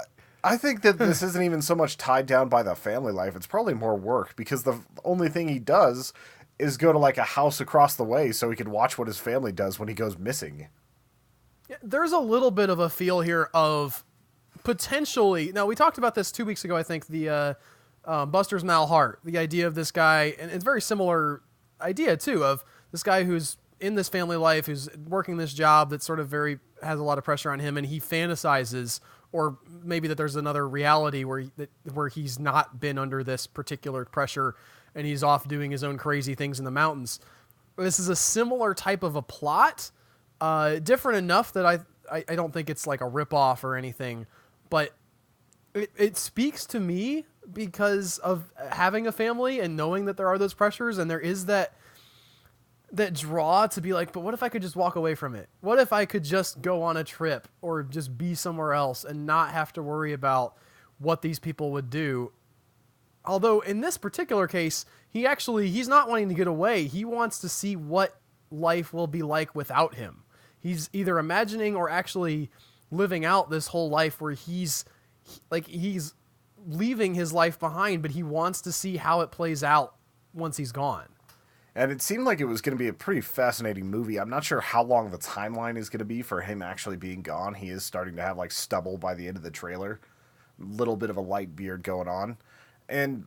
I think that this isn't even so much tied down by the family life. It's probably more work because the only thing he does is go to like a house across the way so he can watch what his family does when he goes missing. there's a little bit of a feel here of potentially. Now, we talked about this 2 weeks ago, I think, the Buster's Malhart, the idea of this guy, and it's a very similar idea, too, of this guy who's in this family life, who's working this job that sort of has a lot of pressure on him, and he fantasizes, or maybe that there's another reality where he's not been under this particular pressure and he's off doing his own crazy things in the mountains. This is a similar type of a plot, different enough that I don't think it's like a ripoff or anything, but it speaks to me because of having a family and knowing that there are those pressures, and there is that draw to be like, but what if I could just walk away from it? What if I could just go on a trip or just be somewhere else and not have to worry about what these people would do? Although in this particular case, he's not wanting to get away. He wants to see what life will be like without him. He's either imagining or actually living out this whole life where he's leaving his life behind, but he wants to see how it plays out once he's gone. And it seemed like it was going to be a pretty fascinating movie. I'm not sure how long the timeline is going to be for him actually being gone. He is starting to have like stubble by the end of the trailer. Little bit of a light beard going on. And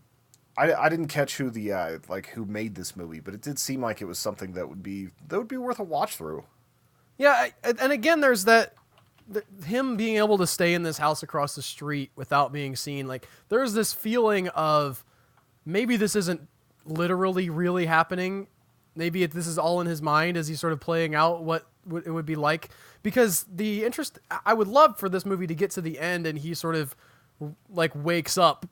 I didn't catch who who made this movie, but it did seem like it was something that would be worth a watch through. Yeah, and again, there's him being able to stay in this house across the street without being seen. Like, there's this feeling of maybe this isn't literally really happening. Maybe this is all in his mind as he's sort of playing out what it would be like. Because I would love for this movie to get to the end and he sort of like wakes up.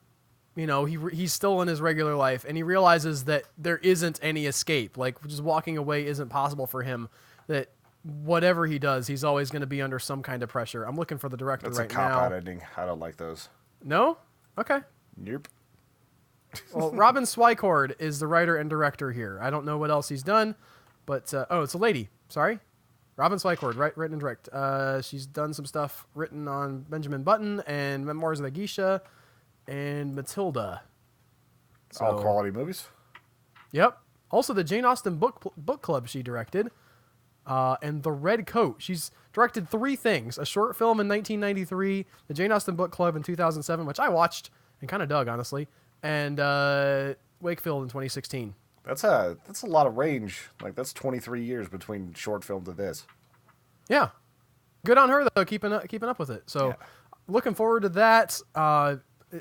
You know, he's still in his regular life and he realizes that there isn't any escape. Like, just walking away isn't possible for him. That whatever he does, he's always going to be under some kind of pressure. I'm looking for the director right now. That's a cop-out ending. I don't like those. No? Okay. Nope. Well, Robin Swicord is the writer and director here. I don't know what else he's done, but it's a lady. Sorry, Robin Swicord, written and direct. She's done some stuff written on Benjamin Button and Memoirs of the Geisha and Matilda. So, all quality movies. Yep. Also, the Jane Austen book club she directed, and The Red Coat. She's directed 3 things: a short film in 1993, the Jane Austen book club in 2007, which I watched and kind of dug, honestly. And Wakefield in 2016. That's a lot of range. Like, that's 23 years between short film to this. Yeah, good on her though, keeping up with it. So, yeah. Looking forward to that.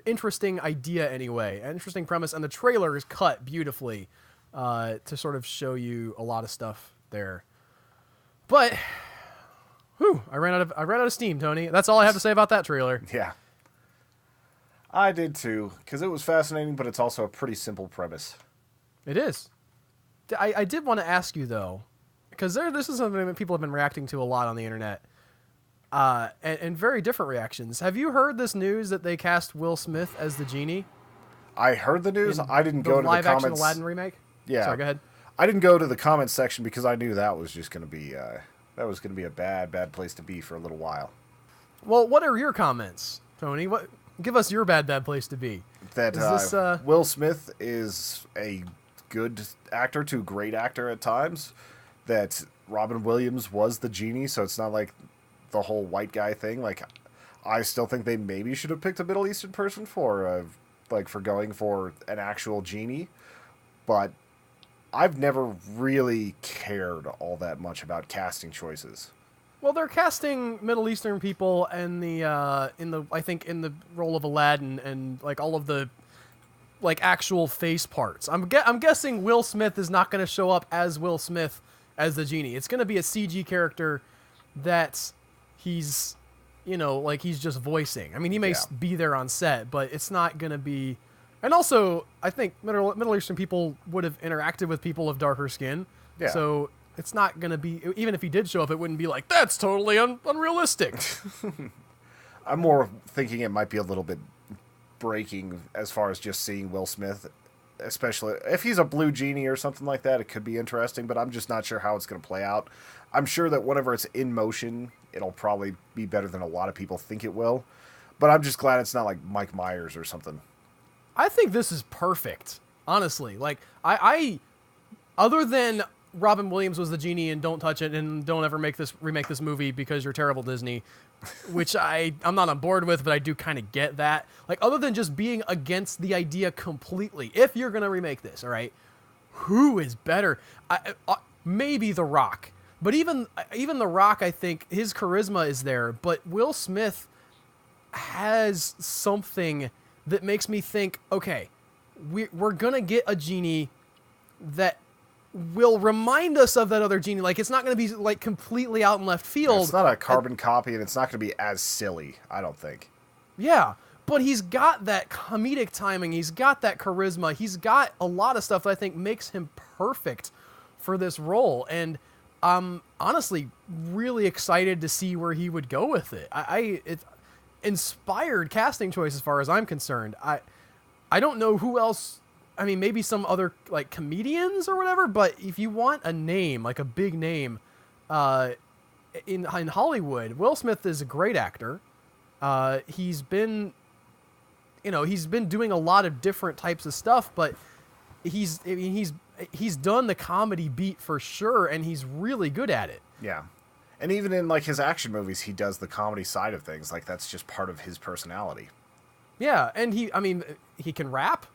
Interesting idea anyway. An interesting premise, and the trailer is cut beautifully to sort of show you a lot of stuff there. But, I ran out of steam, Tony. That's all I have to say about that trailer. Yeah. I did too, because it was fascinating, but it's also a pretty simple premise. It is. I did want to ask you, though, because this is something that people have been reacting to a lot on the internet, and very different reactions. Have you heard this news that they cast Will Smith as the genie? I heard the news. I didn't go to the comments. Live-action Aladdin remake? Yeah. Sorry, go ahead. I didn't go to the comments section because I knew that was just going to be a bad place to be for a little while. Well, what are your comments, Tony? Give us your bad place to be. That Will Smith is a good actor to great actor at times. That Robin Williams was the genie, so it's not like the whole white guy thing. Like, I still think they maybe should have picked a Middle Eastern person for going for an actual genie. But I've never really cared all that much about casting choices. Well, they're casting Middle Eastern people in the role of Aladdin and like all of the like actual face parts. I'm guessing Will Smith is not going to show up as Will Smith as the genie. It's going to be a CG character that he's just voicing. I mean, he may be there on set, but it's not going to be. And also, I think Middle Eastern people would have interacted with people of darker skin. Yeah. So it's not going to be, even if he did show up, it wouldn't be like, that's totally unrealistic. I'm more thinking it might be a little bit breaking as far as just seeing Will Smith especially if he's a blue genie or something like that, it could be interesting, but I'm just not sure how it's going to play out. I'm sure that whenever it's in motion, it'll probably be better than a lot of people think it will, but I'm just glad it's not like Mike Myers or something. I think this is perfect, honestly. Like, I other than Robin Williams was the genie and don't touch it and don't ever remake this movie because you're terrible, Disney, which I'm not on board with, but I do kind of get that. Like, other than just being against the idea completely, if you're going to remake this, all right, who is better? Maybe The Rock. But even The Rock, I think his charisma is there, but Will Smith has something that makes me think, okay, we're going to get a genie that will remind us of that other genie. Like, it's not going to be like completely out in left field. It's not a carbon copy, and it's not going to be as silly, I don't think. Yeah, but he's got that comedic timing. He's got that charisma. He's got a lot of stuff that I think makes him perfect for this role. And I'm honestly really excited to see where he would go with it. It's inspired casting choice as far as I'm concerned. I don't know who else. I mean, maybe some other like comedians or whatever, but if you want a name, like a big name, in Hollywood, Will Smith is a great actor. He's been doing a lot of different types of stuff, but he's done the comedy beat for sure, and he's really good at it. Yeah. And even in like his action movies, he does the comedy side of things. Like, that's just part of his personality. Yeah, and he can rap.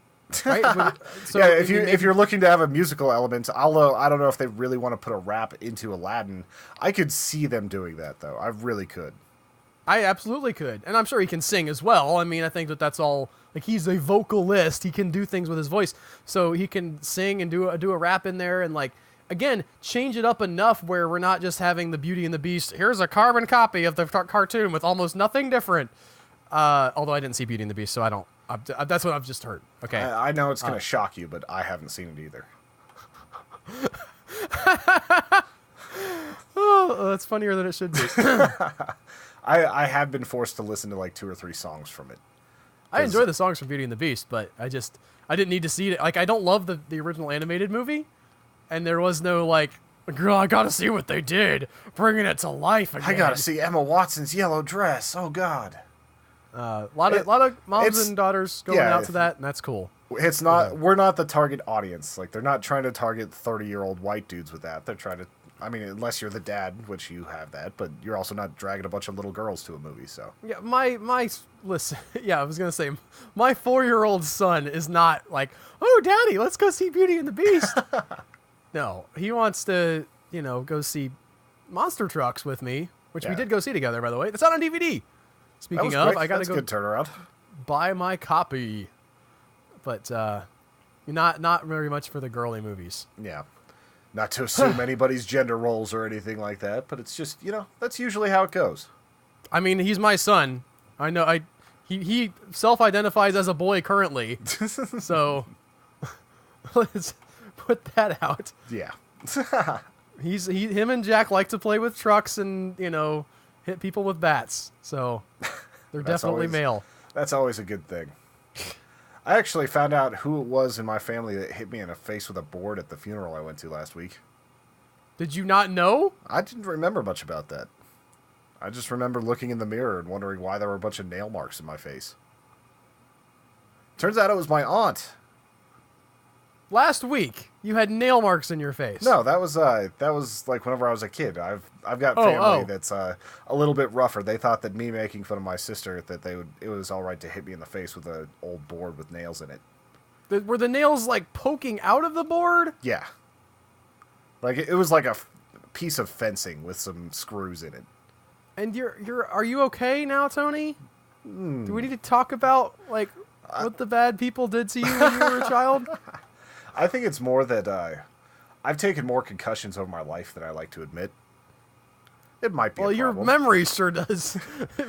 Right? So, yeah, if you're looking to have a musical element, although I don't know if they really want to put a rap into Aladdin, I could see them doing that, though. I really could. I absolutely could. And I'm sure he can sing as well. I mean, I think that's all, like, he's a vocalist. He can do things with his voice. So he can sing and do a rap in there and, like, again, change it up enough where we're not just having the Beauty and the Beast. Here's a carbon copy of the cartoon with almost nothing different. Although I didn't see Beauty and the Beast, so I don't. That's what I've just heard. Okay. I know it's going to shock you, but I haven't seen it either. Oh, that's funnier than it should be. I have been forced to listen to like 2 or 3 songs from it. I enjoy the songs from Beauty and the Beast, but I didn't need to see it. Like, I don't love the original animated movie, and there was no like, girl, I gotta see what they did, bringing it to life again. I gotta see Emma Watson's yellow dress. Oh God. A lot of moms and daughters going out to that, and that's cool. It's not. We're not the target audience. Like, they're not trying to target 30-year-old white dudes with that. They're trying to. I mean, unless you're the dad, which you have that, but you're also not dragging a bunch of little girls to a movie. So yeah, listen. Yeah, I was gonna say my 4-year-old son is not like, oh, daddy, let's go see Beauty and the Beast. No, he wants to, go see Monster Trucks with me, which we did go see together, by the way. It's out on DVD. Speaking of, I gotta go good turnaround. Buy my copy, but not very much for the girly movies. Yeah, not to assume anybody's gender roles or anything like that, but it's just that's usually how it goes. I mean, he's my son. I know. He self-identifies as a boy currently, so let's put that out. Yeah, him and Jack like to play with trucks and hit people with bats, so they're definitely male. That's always a good thing. I actually found out who it was in my family that hit me in the face with a board at the funeral I went to last week. Did you not know? I didn't remember much about that. I just remember looking in the mirror and wondering why there were a bunch of nail marks in my face. Turns out it was my aunt. Last week, you had nail marks in your face. No, that was like whenever I was a kid. I've got family that's a little bit rougher. They thought that me making fun of my sister, that it was all right to hit me in the face with an old board with nails in it. Were the nails like poking out of the board? Yeah. Like it was like a piece of fencing with some screws in it. And are you okay now, Tony? Do we need to talk about like what the bad people did to you when you were a child? I think it's more that I've taken more concussions over my life than I like to admit. It might be. Well, your memory sure does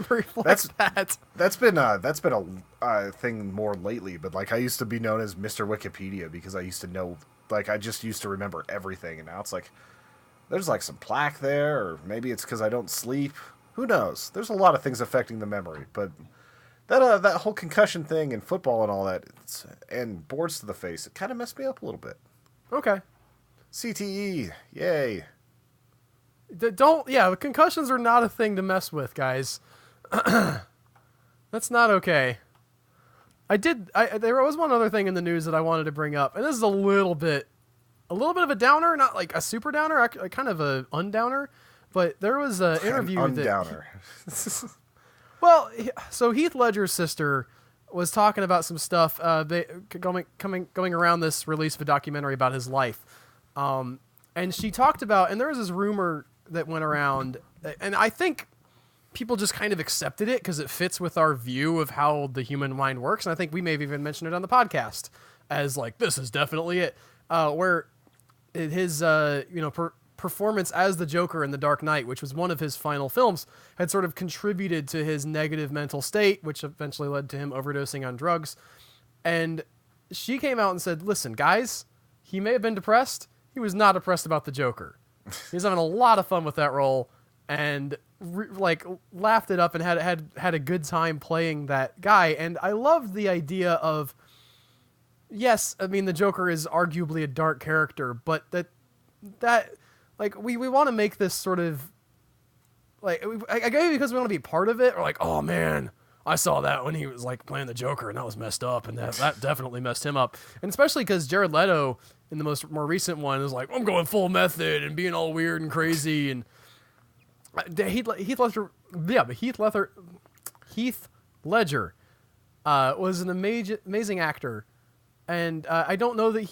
reflect that. That's been a thing more lately. But like, I used to be known as Mr. Wikipedia because I used to know. Like, I just used to remember everything, and now it's like there's like some plaque there, or maybe it's because I don't sleep. Who knows? There's a lot of things affecting the memory, but That whole concussion thing and football and all that, and boards to the face, it kind of messed me up a little bit. Okay. CTE, yay. Concussions are not a thing to mess with, guys. That's not okay. There was one other thing in the news that I wanted to bring up, and this is a little bit of a downer, not like a super downer, kind of a undowner, but there was an interview undowner. Well, so Heath Ledger's sister was talking about some stuff going around this release of a documentary about his life. And she talked about, and there was this rumor that went around, and I think people just kind of accepted it because it fits with our view of how the human mind works. And I think we may have even mentioned it on the podcast as like, this is definitely it. Where his, performance as the Joker in The Dark Knight, which was one of his final films, had sort of contributed to his negative mental state, which eventually led to him overdosing on drugs. And she came out and said, listen, guys, he may have been depressed. He was not depressed about the Joker. He was having a lot of fun with that role and laughed it up and had a good time playing that guy. And I loved the idea of, yes, I mean, the Joker is arguably a dark character, but that like, we want to make this sort of, like, I guess because we want to be part of it, or like, oh man, I saw that when he was like playing the Joker and that was messed up, and that definitely messed him up. And especially because Jared Leto in the more recent one is like, I'm going full method and being all weird and crazy, and Heath Ledger was an amazing actor. And I don't know that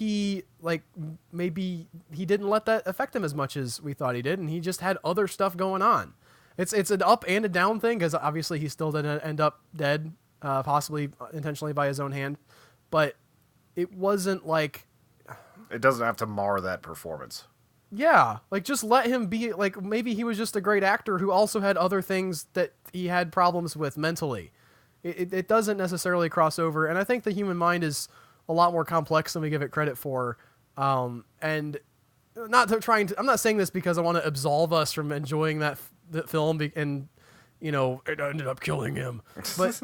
maybe he didn't let that affect him as much as we thought he did, and he just had other stuff going on. It's an up and a down thing, because obviously he still didn't end up dead, possibly intentionally by his own hand, but it wasn't like... It doesn't have to mar that performance. Yeah, like, just let him be, like, maybe he was just a great actor who also had other things that he had problems with mentally. It doesn't necessarily cross over, and I think the human mind is a lot more complex than we give it credit for. And I'm not saying this because I want to absolve us from enjoying that film and, it ended up killing him. But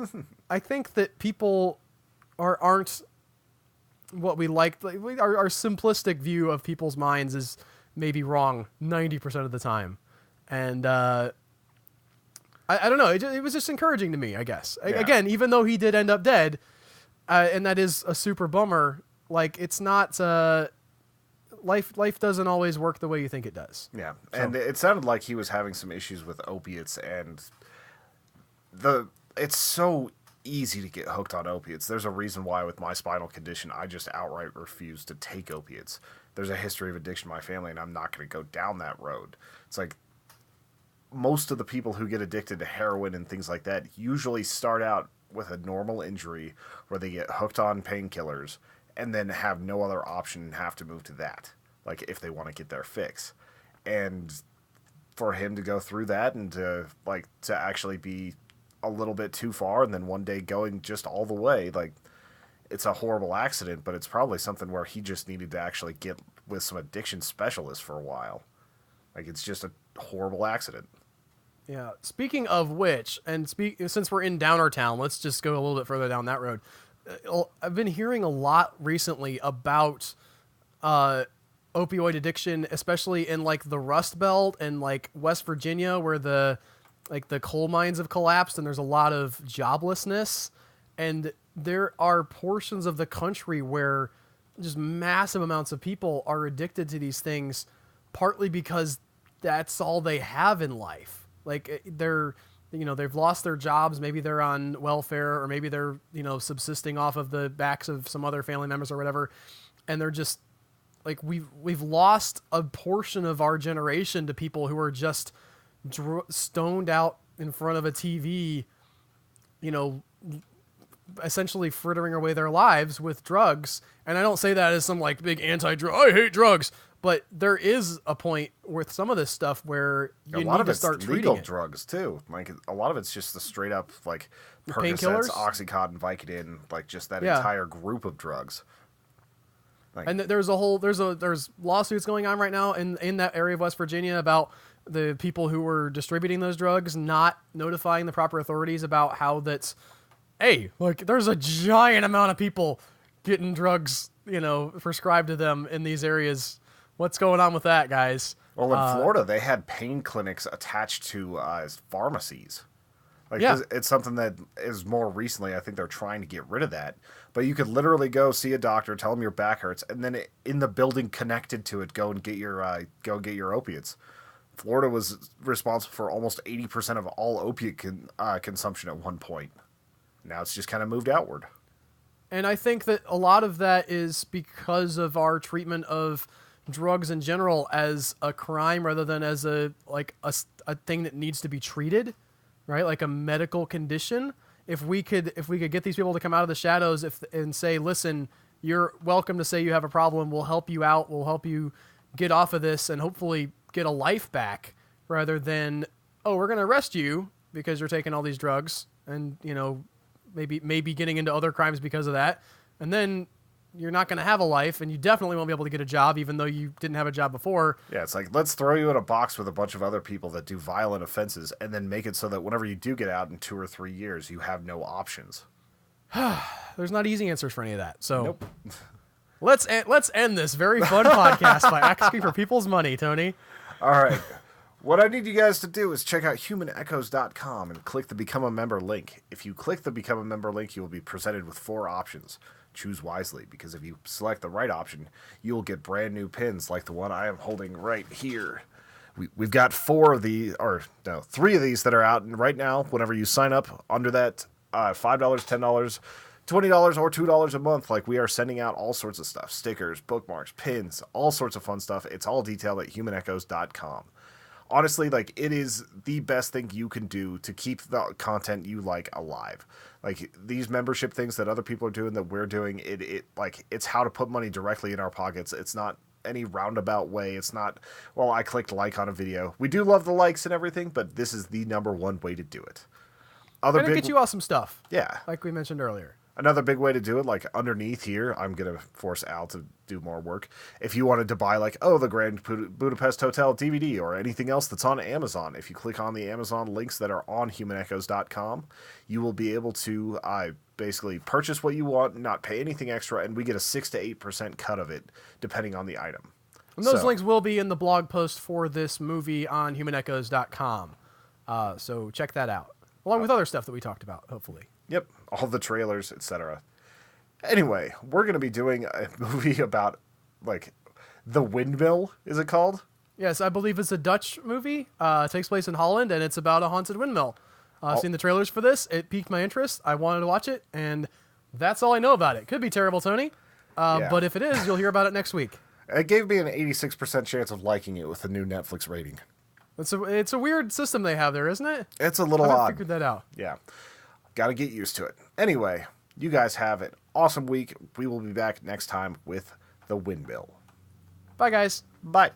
I think that people aren't what we like. Our simplistic view of people's minds is maybe wrong 90% of the time. And, I don't know. It was just encouraging to me, I guess. Yeah. Again, even though he did end up dead, and that is a super bummer. Like, it's not, life doesn't always work the way you think it does. Yeah. So. And it sounded like he was having some issues with opiates, and it's so easy to get hooked on opiates. There's a reason why with my spinal condition, I just outright refuse to take opiates. There's a history of addiction in my family, and I'm not going to go down that road. It's like, most of the people who get addicted to heroin and things like that usually start out with a normal injury where they get hooked on painkillers and then have no other option and have to move to that, like, if they want to get their fix. And for him to go through that and to actually be a little bit too far and then one day going just all the way, like, it's a horrible accident, but it's probably something where he just needed to actually get with some addiction specialists for a while. Like, it's just a horrible accident. Yeah. Speaking of which, and since we're in Downer Town, let's just go a little bit further down that road. I've been hearing a lot recently about opioid addiction, especially in like the Rust Belt and like West Virginia, where the coal mines have collapsed and there's a lot of joblessness. And there are portions of the country where just massive amounts of people are addicted to these things, partly because that's all they have in life. Like, they've lost their jobs. Maybe they're on welfare, or maybe they're, subsisting off of the backs of some other family members or whatever. And they're just like, we've lost a portion of our generation to people who are just stoned out in front of a TV, essentially frittering away their lives with drugs. And I don't say that as some like big anti-drug, I hate drugs. But there is a point with some of this stuff where you need to start treating it. A lot of it's legal drugs, too. Like, a lot of it's just the straight up, like, Percocets, Oxycontin, Vicodin, like, just that entire group of drugs. Like, and there's lawsuits going on right now in that area of West Virginia about the people who were distributing those drugs not notifying the proper authorities about how that's hey, look, there's a giant amount of people getting drugs, prescribed to them in these areas. What's going on with that, guys? Well, in Florida, they had pain clinics attached to pharmacies. Like, Yeah. it's something that is more recently, I think they're trying to get rid of that. But you could literally go see a doctor, tell them your back hurts, and then in the building connected to it, go and get your opiates. Florida was responsible for almost 80% of all opiate consumption at one point. Now it's just kind of moved outward. And I think that a lot of that is because of our treatment of drugs in general as a crime rather than as a thing that needs to be treated, right? Like a medical condition. If we could get these people to come out of the shadows and say, listen, you're welcome to say you have a problem. We'll help you out. We'll help you get off of this and hopefully get a life back, rather than, oh, we're going to arrest you because you're taking all these drugs and, maybe getting into other crimes because of that. And then you're not going to have a life, and you definitely won't be able to get a job even though you didn't have a job before. Yeah, it's like, let's throw you in a box with a bunch of other people that do violent offenses and then make it so that whenever you do get out in 2 or 3 years, you have no options. There's not easy answers for any of that. So Nope. let's end this very fun podcast by asking for people's money, Tony. All right. What I need you guys to do is check out humanechoes.com and click the Become a Member link. If you click the Become a Member link, you will be presented with 4 options. Choose wisely, because if you select the right option, you will get brand new pins like the one I am holding right here. We've got 3 of these that are out right now. Whenever you sign up under that $5, $10, $20, or $2 a month, like, we are sending out all sorts of stuff. Stickers, bookmarks, pins, all sorts of fun stuff. It's all detailed at humanechoes.com. Honestly, like, it is the best thing you can do to keep the content you like alive. Like, these membership things that other people are doing, that we're doing, it's how to put money directly in our pockets. It's not any roundabout way. It's not, well, I clicked like on a video. We do love the likes and everything, but this is the #1 way to do it. And it get you awesome stuff. Yeah. Like we mentioned earlier. Another big way to do it, like underneath here, I'm going to force Al to do more work. If you wanted to buy, like, the Grand Budapest Hotel DVD or anything else that's on Amazon, if you click on the Amazon links that are on humanechoes.com, you will be able to basically purchase what you want, not pay anything extra, and we get a 6 to 8% cut of it, depending on the item. And those links will be in the blog post for this movie on humanechoes.com. So check that out, along with other stuff that we talked about, hopefully. Yep, all the trailers, etc. Anyway, we're going to be doing a movie about, like, The Windmill, is it called? Yes, I believe it's a Dutch movie. It takes place in Holland, and it's about a haunted windmill. I've seen the trailers for this. It piqued my interest. I wanted to watch it, and that's all I know about it. Could be terrible, Tony. Yeah. But if it is, you'll hear about it next week. It gave me an 86% chance of liking it with the new Netflix rating. It's a weird system they have there, isn't it? It's a little I haven't odd. figured that out. Yeah. Got to get used to it. Anyway, you guys have an awesome week. We will be back next time with The Windmill. Bye, guys. Bye.